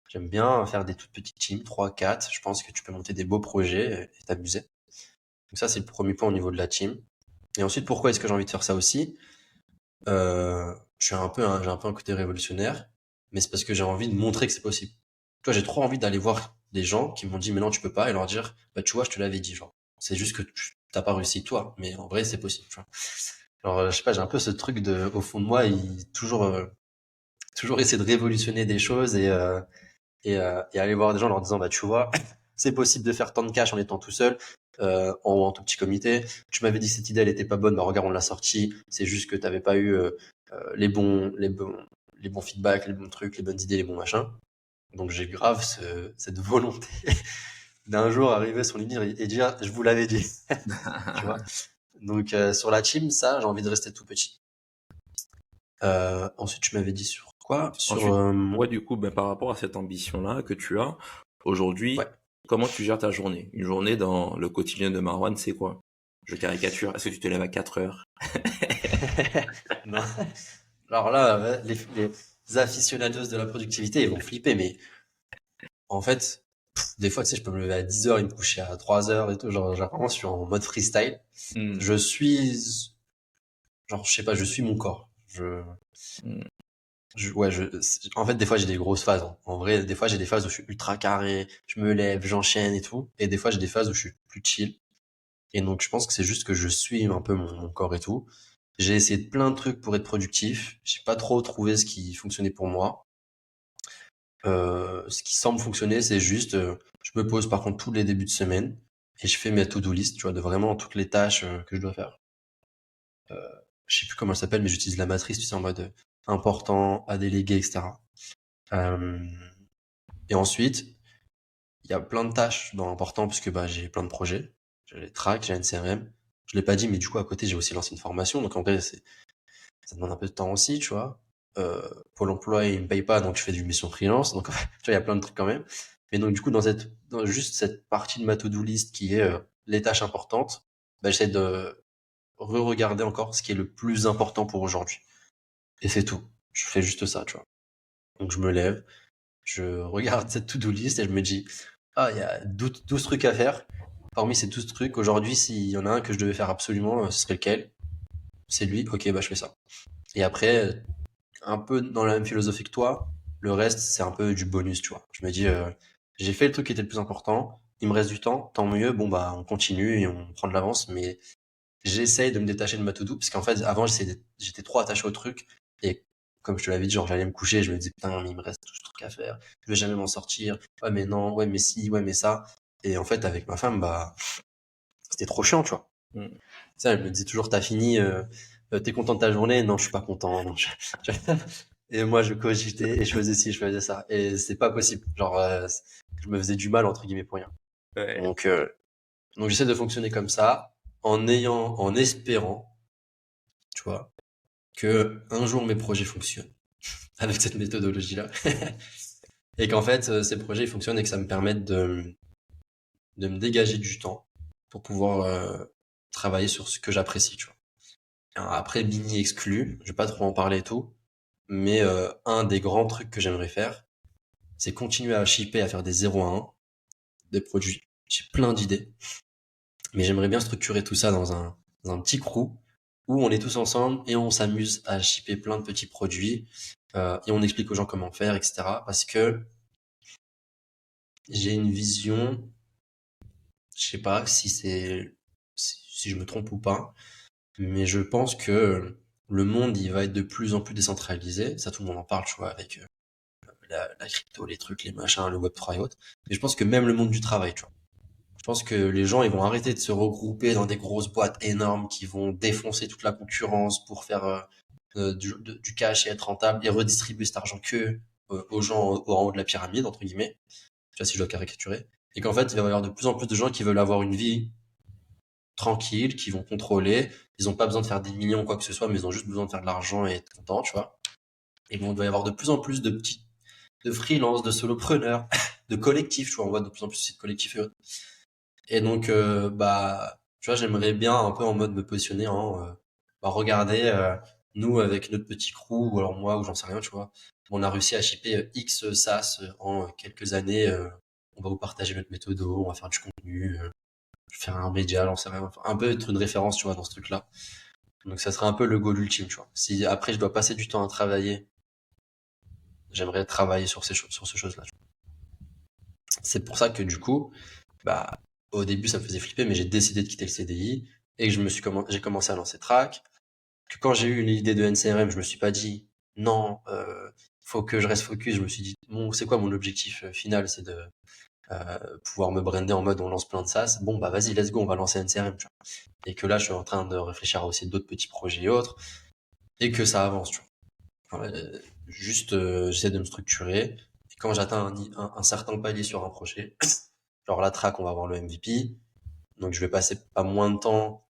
J'aime bien faire des toutes petites teams, 3, 4. Je pense que tu peux monter des beaux projets et t'amuser. Donc ça, c'est le premier point au niveau de la team. Et ensuite, pourquoi est-ce que j'ai envie de faire ça aussi? J'ai un peu un côté révolutionnaire, mais c'est parce que j'ai envie de montrer que c'est possible. Tu vois, j'ai trop envie d'aller voir des gens qui m'ont dit, mais non, tu peux pas, et leur dire, bah, tu vois, je te l'avais dit, genre. C'est juste que tu t'as pas réussi toi, mais en vrai, c'est possible, tu vois. Alors, je sais pas, j'ai un peu ce truc au fond de moi, toujours essayer de révolutionner des choses et aller voir des gens en leur disant, bah, tu vois, c'est possible de faire tant de cash en étant tout seul, en tout petit comité. Tu m'avais dit que cette idée, elle était pas bonne, bah, regarde, on l'a sortie. C'est juste que t'avais pas eu, les bons feedbacks, les bons trucs, les bonnes idées, les bons machins. Donc, j'ai grave cette volonté d'un jour arriver sur LinkedIn et dire, je vous l'avais dit, tu vois. Donc, sur la team, ça, j'ai envie de rester tout petit. Ensuite, tu m'avais dit sur quoi? Sur, Ensuite, ouais, du coup, ben, par rapport à cette ambition-là que tu as, aujourd'hui, ouais. comment tu gères ta journée? Une journée dans le quotidien de Marwan, c'est quoi? Je caricature. Est-ce que tu te lèves à 4 heures? Non. Alors là, les aficionados de la productivité, ils vont flipper, mais en fait, des fois, tu sais, je peux me lever à 10 heures et me coucher à 3 heures et tout. Genre vraiment, je suis en mode freestyle. Hmm, Je suis, genre, je sais pas, je suis mon corps. hmm. Ouais, en fait, des fois, j'ai des grosses phases, hein. En vrai, des fois, j'ai des phases où je suis ultra carré, je me lève, j'enchaîne et tout. Et des fois, j'ai des phases où je suis plus chill. Et donc, je pense que c'est juste que je suis un peu mon corps et tout. J'ai essayé de plein de trucs pour être productif. J'ai pas trop trouvé ce qui fonctionnait pour moi. Ce qui semble fonctionner, c'est juste, je me pose par contre tous les débuts de semaine et je fais mes to-do list, tu vois, de vraiment toutes les tâches que je dois faire. Je sais plus comment elle s'appelle, mais j'utilise la matrice, tu sais, en mode important, à déléguer, etc. Euh, et ensuite, il y a plein de tâches dans l'important parce que bah, j'ai plein de projets. J'ai les tracks, j'ai une CRM. Je l'ai pas dit, mais du coup, à côté, j'ai aussi lancé une formation. Donc, en vrai, ça demande un peu de temps aussi, tu vois. Euh, Pôle emploi, il me paye pas, donc je fais du mission freelance. Donc, tu vois, il y a plein de trucs quand même. Mais donc, du coup, dans juste cette partie de ma to-do list qui est les tâches importantes, bah, j'essaie de re-regarder encore ce qui est le plus important pour aujourd'hui. Et c'est tout. Je fais juste ça, tu vois. Donc, je me lève, je regarde cette to-do list et je me dis, ah, il y a 12 trucs à faire. Parmi ces 12 trucs, aujourd'hui, s'il y en a un que je devais faire absolument, ce serait lequel? C'est lui. Ok, bah, je fais ça. Et après, un peu dans la même philosophie que toi, le reste, c'est un peu du bonus, tu vois. Je me dis, j'ai fait le truc qui était le plus important, il me reste du temps, tant mieux, bon, bah, on continue et on prend de l'avance, mais j'essaye de me détacher de ma to-do, parce qu'en fait, avant, j'étais trop attaché au truc, et comme je te l'avais dit, genre, j'allais me coucher, je me disais, putain, mais il me reste tout ce truc à faire, je vais jamais m'en sortir, ouais, mais non, ouais, mais si, ouais, mais ça. Et en fait, avec ma femme, bah, c'était trop chiant, tu vois. Hmm. Ça, elle me dit toujours, t'as fini, t'es content de ta journée? Non, je suis pas content. Non, et moi, je cogitais et je faisais ci, je faisais ça. Et c'est pas possible. Genre, je me faisais du mal, entre guillemets, pour rien. Ouais. Donc, donc j'essaie de fonctionner comme ça, en espérant, tu vois, que un jour mes projets fonctionnent avec cette méthodologie-là. Et qu'en fait, ces projets ils fonctionnent et que ça me permette de me dégager du temps pour pouvoir travailler sur ce que j'apprécie, tu vois. Alors après, mini exclu, je vais pas trop en parler et tout, mais un des grands trucs que j'aimerais faire, c'est continuer à shipper, à faire des 0 à 1, des produits. J'ai plein d'idées, mais j'aimerais bien structurer tout ça dans un petit crew où on est tous ensemble et on s'amuse à shipper plein de petits produits et on explique aux gens comment faire, etc. Parce que j'ai une vision, je sais pas si je me trompe ou pas, mais je pense que le monde il va être de plus en plus décentralisé. Ça, tout le monde en parle, tu vois, avec la crypto, les trucs, les machins, le Web3 et autres. Mais je pense que même le monde du travail, tu vois. Je pense que les gens, ils vont arrêter de se regrouper dans des grosses boîtes énormes qui vont défoncer toute la concurrence pour faire du cash et être rentable et redistribuer cet argent que aux gens en haut de la pyramide, entre guillemets. Tu vois, si je dois caricaturer. Et qu'en fait, il va y avoir de plus en plus de gens qui veulent avoir une vie tranquille, qui vont contrôler. Ils n'ont pas besoin de faire des millions ou quoi que ce soit, mais ils ont juste besoin de faire de l'argent et être contents, tu vois. Et bon, il va y avoir de plus en plus de freelance, de solopreneurs, de collectifs, tu vois, on voit de plus en plus de collectifs et autres. Et donc, bah, tu vois, j'aimerais bien un peu en mode me positionner en, bah, regardez, nous avec notre petit crew, ou alors moi, ou j'en sais rien, tu vois, on a réussi à shipper X SaaS en quelques années, on va vous partager notre méthode, on va faire du contenu, faire un média, j'en sais rien, enfin, un peu être une référence, tu vois, dans ce truc-là. Donc ça serait un peu le goal ultime, tu vois. Si après je dois passer du temps à travailler, j'aimerais travailler sur sur ces choses-là. C'est pour ça que du coup, bah, au début, ça me faisait flipper, mais j'ai décidé de quitter le CDI et que j'ai commencé à lancer Track. Que quand j'ai eu l'idée de NCRM, je me suis pas dit non, faut que je reste focus. Je me suis dit, c'est quoi mon objectif final? C'est de pouvoir me brander en mode on lance plein de SaaS. Bon, bah vas-y, let's go, on va lancer un CRM, tu vois. Et que là, je suis en train de réfléchir à aussi d'autres petits projets et autres, et que ça avance, tu vois. Juste, j'essaie de me structurer. Et quand j'atteins un certain palier sur un projet, genre la track, on va avoir le MVP. Donc je vais passer pas moins de temps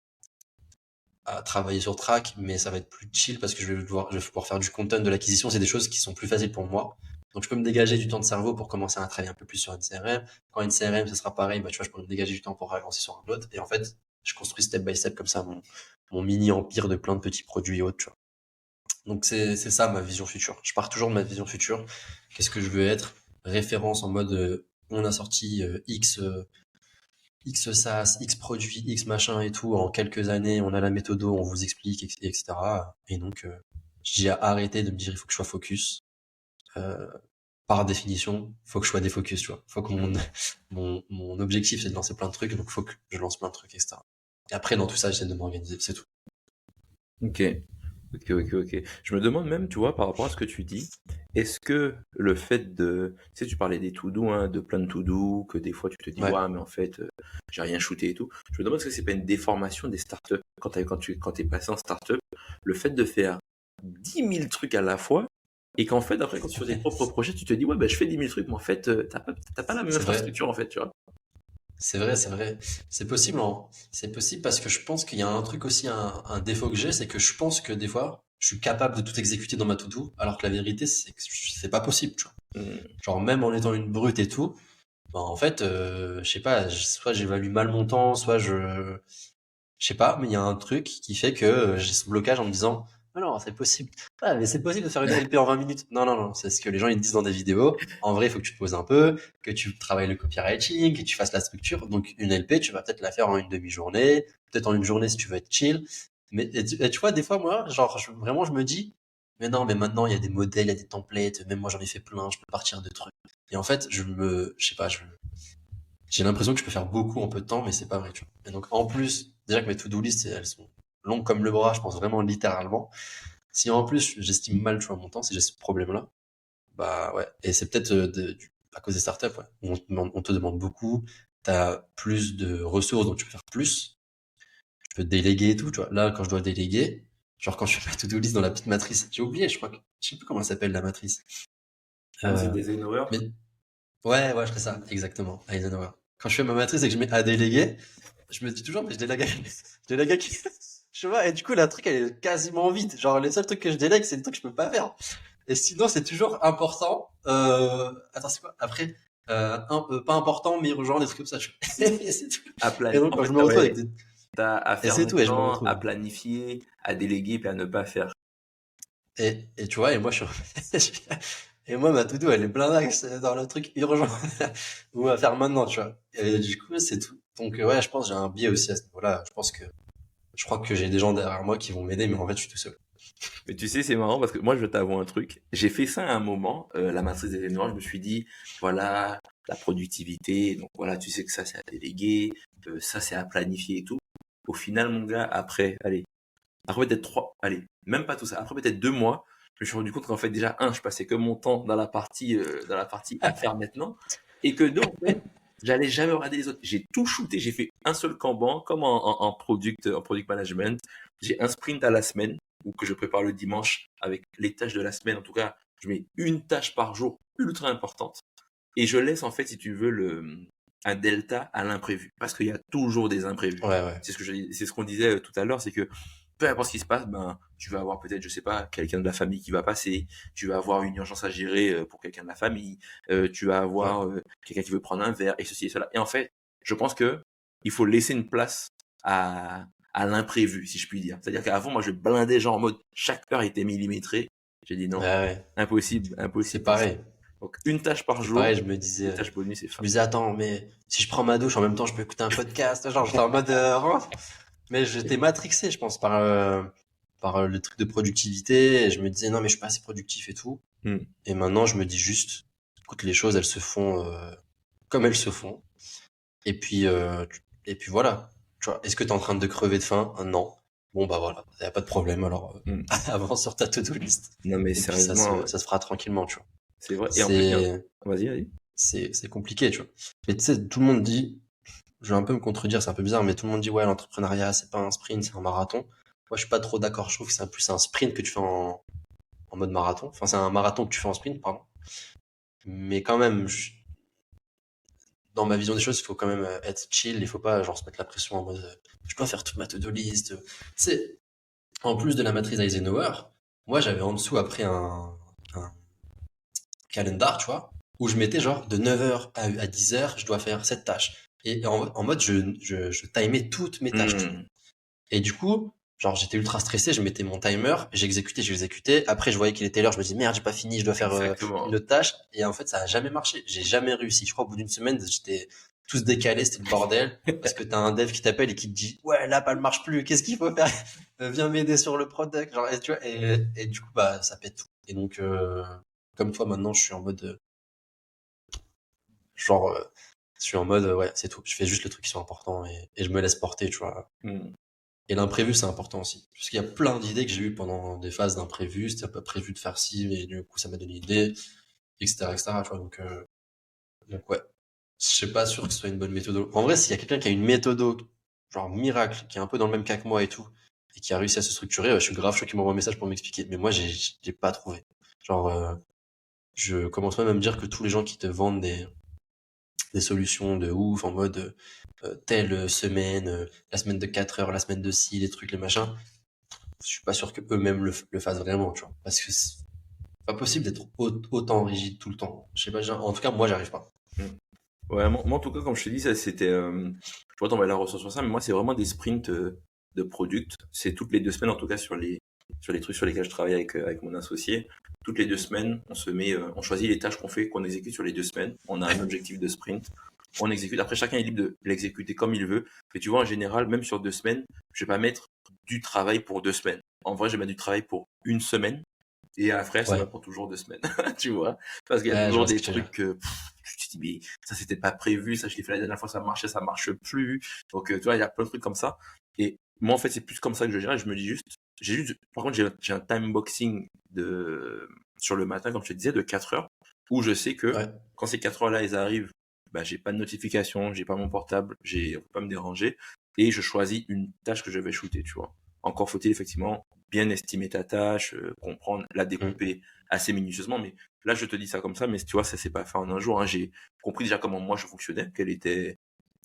à travailler sur track, mais ça va être plus chill parce que je vais pouvoir faire du content, de l'acquisition. C'est des choses qui sont plus faciles pour moi. Donc je peux me dégager du temps de cerveau pour commencer à travailler un peu plus sur une CRM. Quand une CRM, ce sera pareil, bah tu vois, je peux me dégager du temps pour avancer sur un autre. Et en fait, je construis step by step comme ça mon mini empire de plein de petits produits et autres, tu vois. Donc c'est ça ma vision future. Je pars toujours de ma vision future. Qu'est-ce que je veux être? Référence en mode on a sorti X SaaS, X produits, X machin et tout en quelques années, on a la méthode, on vous explique, etc. Et donc j'ai arrêté de me dire il faut que je sois focus. Euh, Par définition, faut que je sois défocus, tu vois. Faut que mon objectif c'est de lancer plein de trucs, donc faut que je lance plein de trucs, etc. Et après dans tout ça, j'essaie de m'organiser, c'est tout. Ok. Ok, ok, ok. Je me demande même, tu vois, par rapport à ce que tu dis, est-ce que le fait de... Tu sais, tu parlais des to-do, hein, de plein de to-do, que des fois tu te dis, Ouais. ouais, mais en fait, j'ai rien shooté et tout. Je me demande est-ce que c'est pas une déformation des startups quand t'es passé en startup, le fait de faire 10 000 trucs à la fois, et qu'en fait, après, quand tu fais tes propres projets, tu te dis, ouais, ben, je fais 10 000 trucs, mais en fait, t'as pas la même C'est vrai. infrastructure, en fait, tu vois. C'est vrai, c'est vrai. C'est possible, hein. C'est possible parce que je pense qu'il y a un truc aussi, un défaut que j'ai, c'est que je pense que des fois, je suis capable de tout exécuter dans ma to-do, alors que la vérité, c'est que c'est pas possible, tu vois. Hmm. Genre, même en étant une brute et tout, bah, en fait, je sais pas, soit j'évalue mal mon temps, soit je sais pas, mais il y a un truc qui fait que j'ai ce blocage en me disant, ah non, c'est possible. Ah, mais c'est possible de faire une LP en 20 minutes. Non, non, non, c'est ce que les gens ils disent dans des vidéos. En vrai, il faut que tu te poses un peu, que tu travailles le copywriting, que tu fasses la structure. Donc, une LP, tu vas peut-être la faire en une demi-journée, peut-être en une journée si tu veux être chill. Mais, et tu vois, des fois, moi, genre, vraiment, je me dis, mais non, mais maintenant, il y a des modèles, il y a des templates, même moi, j'en ai fait plein, je peux partir de trucs. Et en fait, je sais pas, j'ai l'impression que je peux faire beaucoup en peu de temps, mais c'est pas vrai, tu vois. Et donc, en plus, déjà que mes to-do list, elles sont longues comme le bras, je pense vraiment littéralement. Si en plus, j'estime mal, tu vois, mon temps, si j'ai ce problème-là, bah ouais. Et c'est peut-être à cause des startups, ouais. Où on te demande beaucoup, t'as plus de ressources, donc tu peux faire plus. Tu peux déléguer et tout, tu vois. Là, quand je dois déléguer, genre quand je fais ma to-do list dans la petite matrice, j'ai oublié, je crois que, je sais plus comment elle s'appelle, la matrice. Ah, c'est Euh, Eisenhower. mais ouais, ouais, je fais ça, exactement, Eisenhower. Quand je fais ma matrice et que je mets à déléguer, je me dis toujours, mais je délègue à, je délègue à qui? Je vois, et du coup, la truc, elle est quasiment vide. Genre, les seuls trucs que je délègue, c'est des trucs que je peux pas faire. Et sinon, c'est toujours important, attends, c'est quoi? Après, pas important, mais urgent, des trucs comme ça, tu vois. Et c'est tout. À Et planifier. donc, En quand fait, je me retrouve avec ouais, des, t'as à et faire c'est tout, et je me maintenant, retrouve. à planifier, à déléguer, puis à ne pas faire. Et tu vois, et moi, et moi, ma to-do, elle est plein d'axes dans le truc urgent. Ou à faire maintenant, tu vois. Et du coup, c'est tout. Donc, ouais, je pense que j'ai un biais aussi à ce niveau-là. Je crois que j'ai des gens derrière moi qui vont m'aider, mais en fait, je suis tout seul. Mais tu sais, c'est marrant parce que moi, je t'avoue un truc. J'ai fait ça à un moment, la matrice des événements. Je me suis dit, voilà, la productivité. Donc voilà, tu sais que ça, c'est à déléguer. Ça, c'est à planifier et tout. Au final, mon gars, après peut-être allez, même pas tout ça. Après peut-être 2 mois, je me suis rendu compte qu'en fait, déjà, je passais que mon temps dans la partie à faire maintenant. Et que deux, en fait, j'allais jamais regarder les autres. J'ai tout shooté. J'ai fait un seul Kanban, comme en product management. J'ai un sprint à la semaine, ou que je prépare le dimanche avec les tâches de la semaine. En tout cas, je mets une tâche par jour ultra importante. Et je laisse, en fait, si tu veux, un delta à l'imprévu. Parce qu'il y a toujours des imprévus. Ouais, ouais. C'est ce qu'on disait tout à l'heure, c'est que peu importe ce qui se passe, ben, tu vas avoir peut-être, je sais pas, quelqu'un de la famille qui va passer, tu vas avoir une urgence à gérer pour quelqu'un de la famille, tu vas Ouais. avoir quelqu'un qui veut prendre un verre, et ceci et cela. Et en fait, je pense que il faut laisser une place à l'imprévu, si je puis dire. C'est-à-dire qu'avant, moi, je blindais genre en mode, chaque heure était millimétrée. J'ai dit Ouais, non, ouais. impossible, C'est impossible tout ça. pareil. Donc, une tâche par C'est pareil, jour, une tâche bonus, c'est je me ça. disais, attends, mais si je prends ma douche en même temps, je peux écouter un podcast. Genre, j'étais en mode, mais j'étais matrixé, je pense, par le truc de productivité. Et je me disais, non, mais je suis pas assez productif et tout. Hmm. Et maintenant, je me dis juste, écoute, les choses, elles se font comme elles se font. Et puis voilà. Tu vois, est-ce que tu es en train de crever de faim? Non. bon, bah voilà, y a pas de problème, alors Mm. avance sur ta to-do list. Non, mais Et puis sérieusement, ouais. ça se fera tranquillement, tu vois. C'est vrai. Et en plus, C'est, vas-y, vas-y. c'est compliqué, tu vois. Mais tu sais, tout le monde dit, je vais un peu me contredire, c'est un peu bizarre, mais tout le monde dit, ouais, l'entrepreneuriat, c'est pas un sprint, c'est un marathon. Moi, je suis pas trop d'accord. Je trouve que c'est plus un sprint que tu fais en mode marathon. Enfin, c'est un marathon que tu fais en sprint, pardon. Mais quand même, dans ma vision des choses, il faut quand même être chill. Il faut pas, genre, se mettre la pression en mode, je dois faire toute ma to-do list. Tu sais, en plus de la matrice Eisenhower, moi, j'avais en dessous après un calendar, tu vois, où je mettais genre de 9h à 10h, je dois faire cette tâche. Et en mode, je timais toutes mes tâches, tu vois. Mm. Et du coup, genre, j'étais ultra stressé, je mettais mon timer, j'exécutais. Après, je voyais qu'il était l'heure, je me dis, merde, j'ai pas fini, je dois faire une Exactement. autre tâche. Et en fait, ça a jamais marché. J'ai jamais réussi. Je crois, au bout d'une semaine, j'étais tous décalés, c'était le bordel. Parce que t'as un dev qui t'appelle et qui te dit, ouais, là, elle marche plus, qu'est-ce qu'il faut faire? Viens m'aider sur le product. Genre, et, tu vois, et du coup, bah, ça pète tout. Et donc, comme toi, maintenant, je suis en mode, genre, je suis en mode, ouais, c'est tout. Je fais juste les trucs qui sont importants et je me laisse porter, tu vois. Mm. Et l'imprévu, c'est important aussi. Parce qu'il y a plein d'idées que j'ai eues pendant des phases d'imprévu. C'était pas prévu de faire ci, mais du coup, ça m'a donné une idée, etc., etc., tu vois. Donc ouais. Je suis pas sûr que ce soit une bonne méthode. En vrai, s'il y a quelqu'un qui a une méthode, genre miracle, qui est un peu dans le même cas que moi et tout, et qui a réussi à se structurer, je suis grave chaud qu'il m'envoie un message pour m'expliquer. Mais moi, j'ai pas trouvé. Genre, je commence même à me dire que tous les gens qui te vendent des solutions de ouf en mode telle semaine, la semaine de 4 heures, la semaine de ci, les trucs, les machins, je suis pas sûr que eux-mêmes le fassent vraiment, tu vois. Parce que c'est pas possible d'être autant rigide tout le temps. Je sais pas, en tout cas, moi, j'arrive pas. Mm. Ouais, moi, en tout cas, comme je te dis, ça c'était. Je vois t'envoyer la ressource sur ça, mais moi, c'est vraiment des sprints de product. C'est toutes les 2 semaines, en tout cas, sur les trucs sur lesquels je travaille avec mon associé. Toutes les 2 semaines, on se met, on choisit les tâches qu'on fait, qu'on exécute sur les 2 semaines. On a un objectif de sprint. On exécute. Après, chacun est libre de l'exécuter comme il veut. Mais tu vois, en général, même sur 2 semaines, je vais pas mettre du travail pour 2 semaines. En vrai, je vais mettre du travail pour une semaine. Et après, ça me Ouais. prend toujours 2 semaines. Tu vois? Parce qu'il y a Ouais, je toujours vois ce des que tu veux dire. trucs que tu te dis, mais ça, c'était pas prévu. Ça, je l'ai fait la dernière fois, ça marchait, ça marche plus. Donc, tu vois, il y a plein de trucs comme ça. Et moi, en fait, c'est plus comme ça que je gère. Je me dis juste, par contre, j'ai un time boxing sur le matin, comme je te disais, de 4 heures, où je sais que Ouais. quand ces 4 heures-là, elles arrivent, bah, j'ai pas de notification, j'ai pas mon portable, on peut pas me déranger. Et je choisis une tâche que je vais shooter, tu vois. Encore faut-il effectivement bien estimer ta tâche, comprendre, la Mm. découper assez minutieusement. Mais là, je te dis ça comme ça, mais tu vois, ça s'est pas fait en un jour. Hein. J'ai compris déjà comment moi je fonctionnais,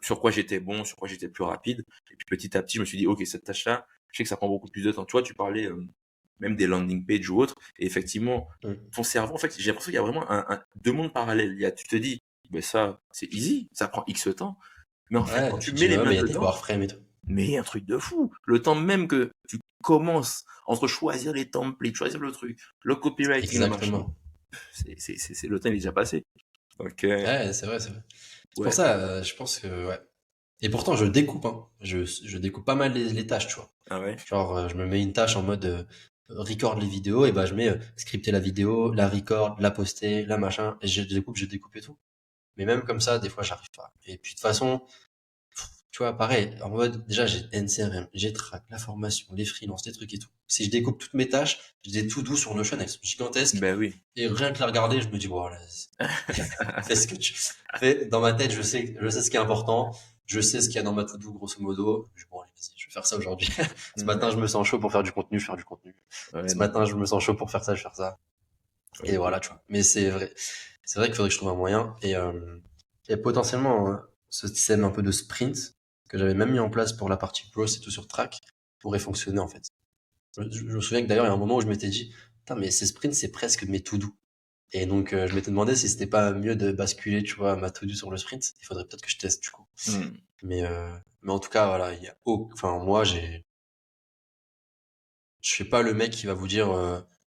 sur quoi j'étais bon, sur quoi j'étais plus rapide. Et puis petit à petit, je me suis dit, ok, cette tâche-là, je sais que ça prend beaucoup plus de temps. Tu vois, tu parlais même des landing pages ou autres. Et effectivement, Mm. ton cerveau, en fait, j'ai l'impression qu'il y a vraiment deux mondes parallèles. Tu te dis, mais ça, c'est easy, ça prend X temps. Mais en fait, quand Ouais, tu tu te mets dis, les ouais, mains mais il y a des dedans, warframes et tout. mais un truc de fou. Le temps même que tu commences entre choisir les templates, choisir le truc, le copywriting, le machin, Exactement. le temps il est déjà passé. Ok, Ouais, c'est vrai, c'est vrai. C'est pour ouais. ça, je pense que, ouais. Et pourtant, je découpe, hein. Je découpe pas mal les tâches, tu vois. Ah ouais. Genre, je me mets une tâche en mode record les vidéos, et bah je mets scripter la vidéo, la record, la poster, la machin, et je découpe et tout. Mais même comme ça, des fois, j'arrive pas. Et puis de toute façon, tu vois, pareil, en mode, déjà, j'ai NCRM, j'ai Track, la formation, les freelances, les trucs et tout. Si je découpe toutes mes tâches, j'ai des to-do sur Notion, elles sont gigantesques, Ben oui. et rien que la regarder, je me dis, voilà, fais ce que tu fais. Dans ma tête, je sais ce qui est important, je sais ce qu'il y a dans ma to-do, grosso modo. Bon, allez, vas-y, je vais faire ça aujourd'hui. Ce matin, Ouais. je me sens chaud pour faire du contenu, je vais faire du contenu. Ouais, Ce non. matin, je me sens chaud pour faire ça, je vais faire ça. Et Ok. voilà, tu vois. Mais c'est vrai qu'il faudrait que je trouve un moyen. Et potentiellement, ce système un peu de sprint, que j'avais même mis en place pour la partie growth et tout sur Track, pourrait fonctionner, en fait. Je me souviens que d'ailleurs, il y a un moment où je m'étais dit, putain, mais ces sprints, c'est presque mes to-do. Et donc, je m'étais demandé si c'était pas mieux de basculer, tu vois, ma to-do sur le sprint. Il faudrait peut-être que je teste, du coup. Hmm. Mais en tout cas, voilà, il y a, enfin, moi, je suis pas le mec qui va vous dire,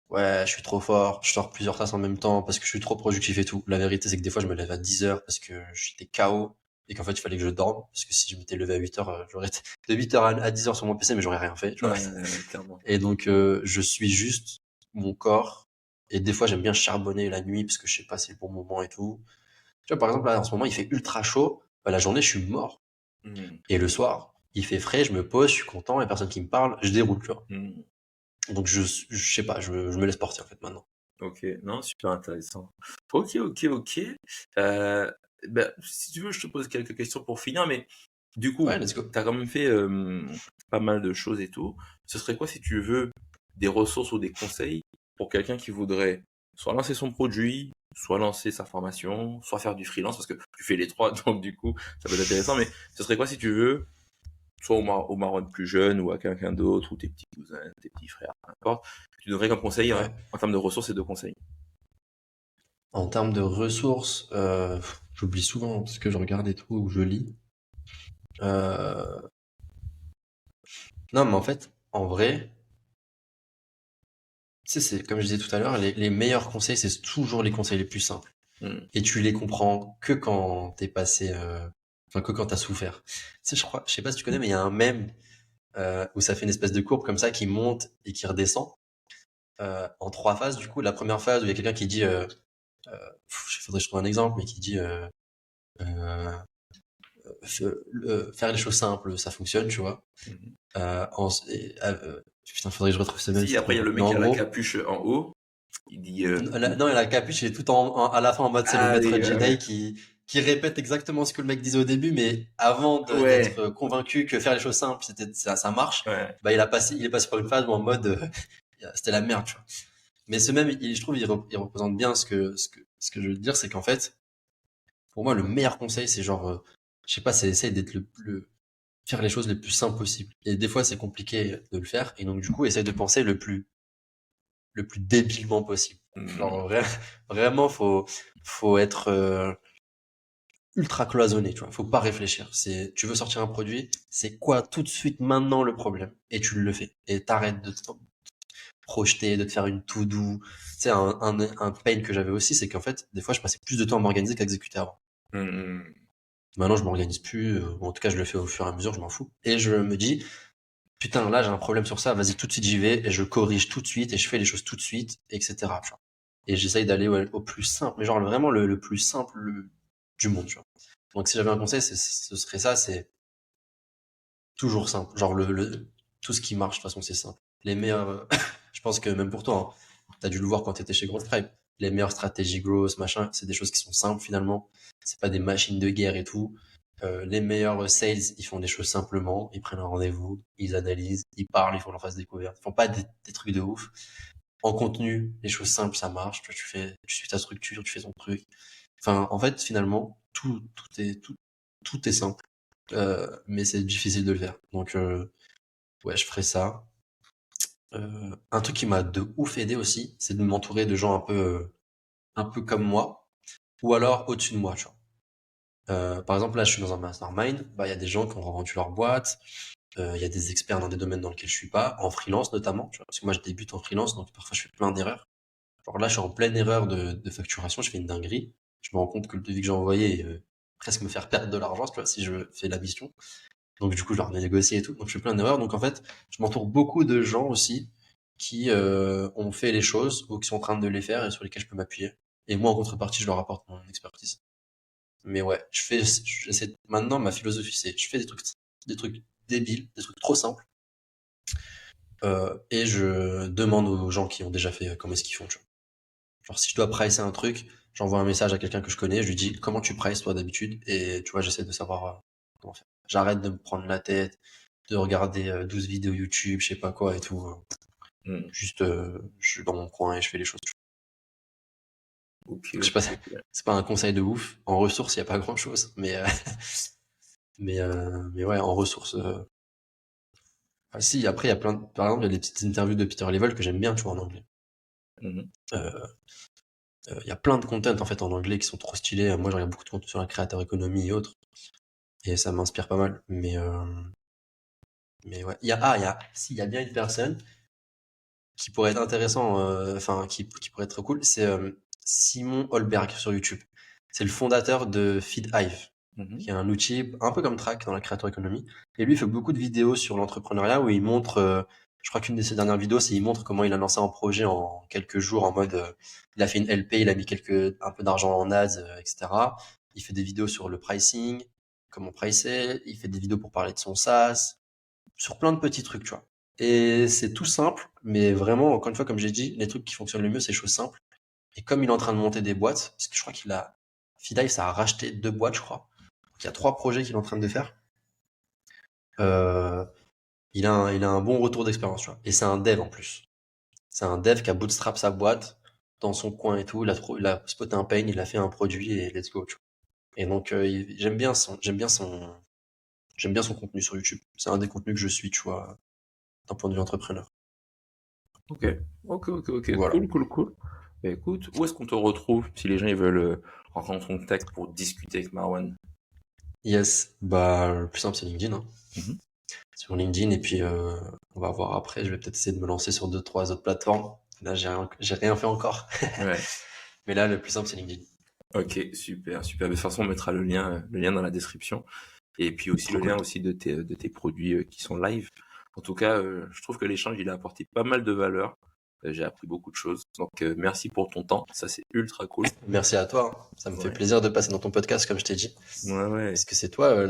ouais, je suis trop fort, je sors plusieurs tasses en même temps parce que je suis trop productif et tout. La vérité, c'est que des fois, je me lève à 10 heures parce que j'étais KO et qu'en fait, il fallait que je dorme parce que si je m'étais levé à 8 heures, j'aurais été de 8 heures à 10 heures sur mon PC, mais j'aurais rien fait, tu vois. Clairement. Et donc, je suis juste mon corps. Et des fois, j'aime bien charbonner la nuit parce que je sais pas, c'est le bon moment et tout. Tu vois, par exemple, là, en ce moment, il fait ultra chaud. Bah, la journée, je suis mort. Hmm. Et le soir, il fait frais, je me pose, je suis content, il y a personne qui me parle, je déroule, tu vois. Hmm. Donc je sais pas, je me laisse porter en fait maintenant. Ok, non, super intéressant. Ok. Euh, ben, si tu veux, je te pose quelques questions pour finir, mais du Ouais, coup, let's go. tu as quand même fait pas mal de choses et tout. Ce serait quoi, si tu veux, des ressources ou des conseils pour quelqu'un qui voudrait soit lancer son produit, soit lancer sa formation, soit faire du freelance, parce que tu fais les trois, donc du coup, ça peut être intéressant, mais ce serait quoi, si tu veux, soit au Maroc plus jeune ou à quelqu'un d'autre, ou tes petits cousins, tes petits frères, peu importe, tu donnerais comme conseil Ouais. en termes de ressources et de conseils. En termes de ressources, j'oublie souvent ce que je regarde et tout, ou je lis. Euh, non, mais en fait, en vrai, tu sais, c'est comme je disais tout à l'heure, les meilleurs conseils, c'est toujours les conseils les plus simples. Hmm. Et tu les comprends que quand t'es passé, enfin que quand t'as souffert. Tu sais, je sais pas si tu connais, mais il y a un mème où ça fait une espèce de courbe comme ça qui monte et qui redescend en trois phases. Du coup, la première phase où il y a quelqu'un qui dit, faudrait que je trouve un exemple, mais qui dit euh, faire les choses simples, ça fonctionne, tu vois. Mhm. Putain, faudrait que je retrouve ce même, Si, c'est après, trop il y a le drôle. Mais mec en qui a la gros, capuche en haut. Il dit non, il a la capuche, il est tout à la fin en mode, c'est le ah maître oui, Jedi qui répète exactement ce que le mec disait au début, mais avant ouais, d'être convaincu que faire les choses simples, ça marche, ouais. bah, il est passé par une phase où en mode, c'était la merde, tu vois. Mais ce même, je trouve, il représente bien ce que je veux dire, c'est qu'en fait, pour moi, le meilleur conseil, c'est genre, je sais pas, c'est essayer d'être faire les choses les plus simples possibles. Et des fois, c'est compliqué de le faire. Et donc, du coup, essaye de penser le plus débilement possible. Hmm. Genre, vraiment, faut être ultra cloisonné, tu vois. Faut pas réfléchir. Tu veux sortir un produit, c'est quoi tout de suite maintenant le problème? Et tu le fais. Et t'arrêtes de te projeter, de te faire une to-do. Tu sais, un pain que j'avais aussi, c'est qu'en fait, des fois, je passais plus de temps à m'organiser qu'à exécuter avant. Hmm. Maintenant, je m'organise plus, ou en tout cas, je le fais au fur et à mesure, je m'en fous. Et je me dis, putain, là, j'ai un problème sur ça, vas-y, tout de suite, j'y vais, et je corrige tout de suite, et je fais les choses tout de suite, etc. Tu vois. Et j'essaye d'aller au plus simple, mais genre vraiment le plus simple du monde, tu vois. Donc, si j'avais un conseil, ce serait ça, c'est toujours simple. Genre, tout ce qui marche, de toute façon, c'est simple. Les meilleurs, je pense que même pour toi, hein, t'as dû le voir quand t'étais chez Growth Tribe. Les meilleures stratégies growth, machin, c'est des choses qui sont simples finalement. C'est pas des machines de guerre et tout. Les meilleurs sales, ils font des choses simplement. Ils prennent un rendez-vous, ils analysent, ils parlent, ils font leur phase découverte. Ils font pas des trucs de ouf. En contenu, les choses simples, ça marche. Tu suis ta structure, tu fais ton truc. Enfin, en fait, finalement, tout est simple. Mais c'est difficile de le faire. Donc, ouais, je ferai ça. Un truc qui m'a de ouf aidé aussi, c'est de m'entourer de gens un peu comme moi, ou alors au-dessus de moi, tu vois. Par exemple, là, je suis dans un mastermind, bah, il y a des gens qui ont revendu leur boîte, il y a des experts dans des domaines dans lesquels je suis pas, en freelance notamment, tu vois, parce que moi, je débute en freelance, donc parfois, je fais plein d'erreurs. Genre là, je suis en pleine erreur de facturation, je fais une dinguerie. Je me rends compte que le devis que j'ai envoyé presque me faire perdre de l'argent, tu vois, si je fais la mission. Donc du coup, je leur négocie et tout. Donc je fais plein d'erreurs. Donc en fait, je m'entoure beaucoup de gens aussi qui ont fait les choses ou qui sont en train de les faire et sur lesquels je peux m'appuyer. Et moi, en contrepartie, je leur apporte mon expertise. Mais ouais, maintenant, ma philosophie, c'est je fais des trucs débiles, des trucs trop simples, et je demande aux gens qui ont déjà fait comment est-ce qu'ils font. Tu vois. Genre si je dois pricer un truc, j'envoie un message à quelqu'un que je connais, je lui dis comment tu prices toi d'habitude, et tu vois, j'essaie de savoir comment faire. J'arrête de me prendre la tête, de regarder 12 vidéos YouTube, je sais pas quoi et tout. Hmm. Juste, je suis dans mon coin et je fais les choses. Ok, Donc, je sais ok, pas, ok. c'est pas un conseil de ouf. En ressources, il y a pas grand chose, mais mais ouais, en ressources. Ah, si, après, il y a par exemple, il y a des petites interviews de Peter Level que j'aime bien, tu vois, en anglais. Mhm. Euh, il y a plein de content en fait en anglais qui sont trop stylés. Moi, je regarde beaucoup de contenu sur la créateur économie et autres, et ça m'inspire pas mal. Mais ouais, il y a bien une personne qui pourrait être intéressant, enfin qui pourrait être cool, c'est Simon Holberg sur YouTube. C'est le fondateur de FeedHive, Mhm. qui est un outil un peu comme Track dans la creator economy. Et lui, il fait beaucoup de vidéos sur l'entrepreneuriat où il montre, je crois qu'une de ses dernières vidéos, c'est il montre comment il a lancé un projet en quelques jours en mode, il a fait une LP, il a mis un peu d'argent en ads, etc. Il fait des vidéos sur le pricing, comment pricer, il fait des vidéos pour parler de son SaaS, sur plein de petits trucs, tu vois. Et c'est tout simple, mais vraiment, encore une fois, comme j'ai dit, les trucs qui fonctionnent le mieux, c'est les choses simples. Et comme il est en train de monter des boîtes, parce que je crois Fidai, ça a racheté 2 boîtes, je crois. Donc il y a 3 projets qu'il est en train de faire. Euh, il a un bon retour d'expérience, tu vois. Et c'est un dev en plus. C'est un dev qui a bootstrap sa boîte dans son coin et tout. Il a spoté un pain, il a fait un produit et let's go, tu vois. Et donc, j'aime bien son contenu sur YouTube. C'est un des contenus que je suis, tu vois, d'un point de vue entrepreneur. Ok, ok. Donc voilà. Cool. Bah, écoute, où est-ce qu'on te retrouve si les gens ils veulent rentrer en contact pour discuter avec Marwan? Yes, bah, le plus simple, c'est LinkedIn, hein. Mhm. Sur LinkedIn, et puis, on va voir après. Je vais peut-être essayer de me lancer sur 2, 3 autres plateformes. Là, j'ai rien fait encore. Ouais. Mais là, le plus simple, c'est LinkedIn. Ok, super. De toute façon, on mettra le lien dans la description. Et puis aussi Trop le lien cool. aussi de tes produits qui sont live. En tout cas, je trouve que l'échange, il a apporté pas mal de valeur. J'ai appris beaucoup de choses. Donc, merci pour ton temps. Ça, c'est ultra cool. Merci à toi, hein. Ça me fait Ouais. plaisir de passer dans ton podcast, comme je t'ai dit. Ouais. Parce que c'est toi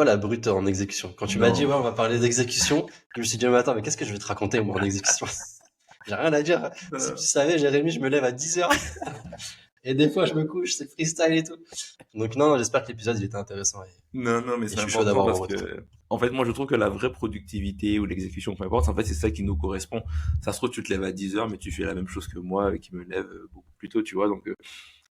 la brute en exécution. Quand tu m'as dit, Non. ouais, on va parler d'exécution, je me suis dit, mais attends, mais qu'est-ce que je vais te raconter, moi, en exécution? J'ai rien à dire. Si tu savais, Jérémy, je me lève à 10h. Et des fois, je me couche, c'est freestyle et tout. Donc, non, j'espère que l'épisode, il était intéressant. Non, mais Et c'est je suis chaud important d'avoir vos parce retours. que, en fait, moi, je trouve que la vraie productivité ou l'exécution, peu importe, en fait, c'est ça qui nous correspond. Ça se trouve, tu te lèves à 10 heures, mais tu fais la même chose que moi, qui me lève beaucoup plus tôt, tu vois. Donc,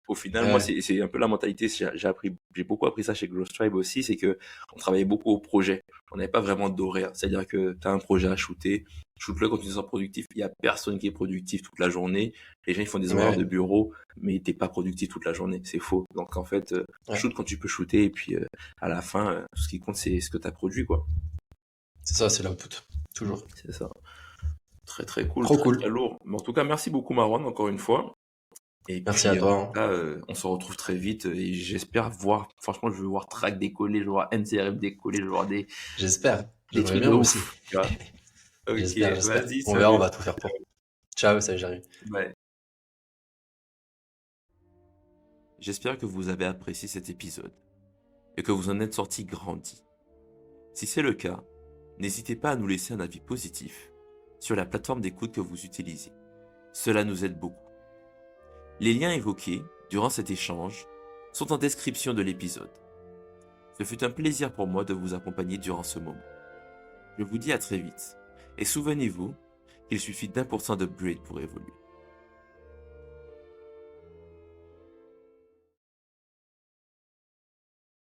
au final, moi, Ouais, c'est un peu la mentalité. J'ai beaucoup appris ça chez Growth Tribe aussi, c'est que on travaillait beaucoup au projet. On n'avait pas vraiment d'horaire. C'est-à-dire que tu as un projet à shooter, shoot-le quand tu te sens productif. Il y a personne qui est productif toute la journée. Les gens, ils font des horaires de ouais, bureau, mais t'es pas productif toute la journée. C'est faux. Donc, en fait, ouais. shoot quand tu peux shooter, et puis, à la fin, tout ce qui compte, c'est ce que tu as produit, quoi. C'est ça, c'est l'output. Toujours. C'est ça. Très cool, Trop très cool. lourd. Mais en tout cas, merci beaucoup, Marwan, encore une fois. Et Merci à puis, toi, hein. là, on se retrouve très vite et j'espère voir, franchement, je veux voir Track décoller, je veux voir NCRM décoller, je veux voir J'espère. des J'aimerais trucs de bien aussi. ouf, tu vois. Ok, J'espère. vas-y, On verra, on salut. va tout faire pour. Ciao, salut, Jérémy. Bye. J'espère que vous avez apprécié cet épisode et que vous en êtes sorti grandi. Si c'est le cas, n'hésitez pas à nous laisser un avis positif sur la plateforme d'écoute que vous utilisez. Cela nous aide beaucoup. Les liens évoqués durant cet échange sont en description de l'épisode. Ce fut un plaisir pour moi de vous accompagner durant ce moment. Je vous dis à très vite. Et souvenez-vous qu'il suffit d'1% d'upgrade pour évoluer.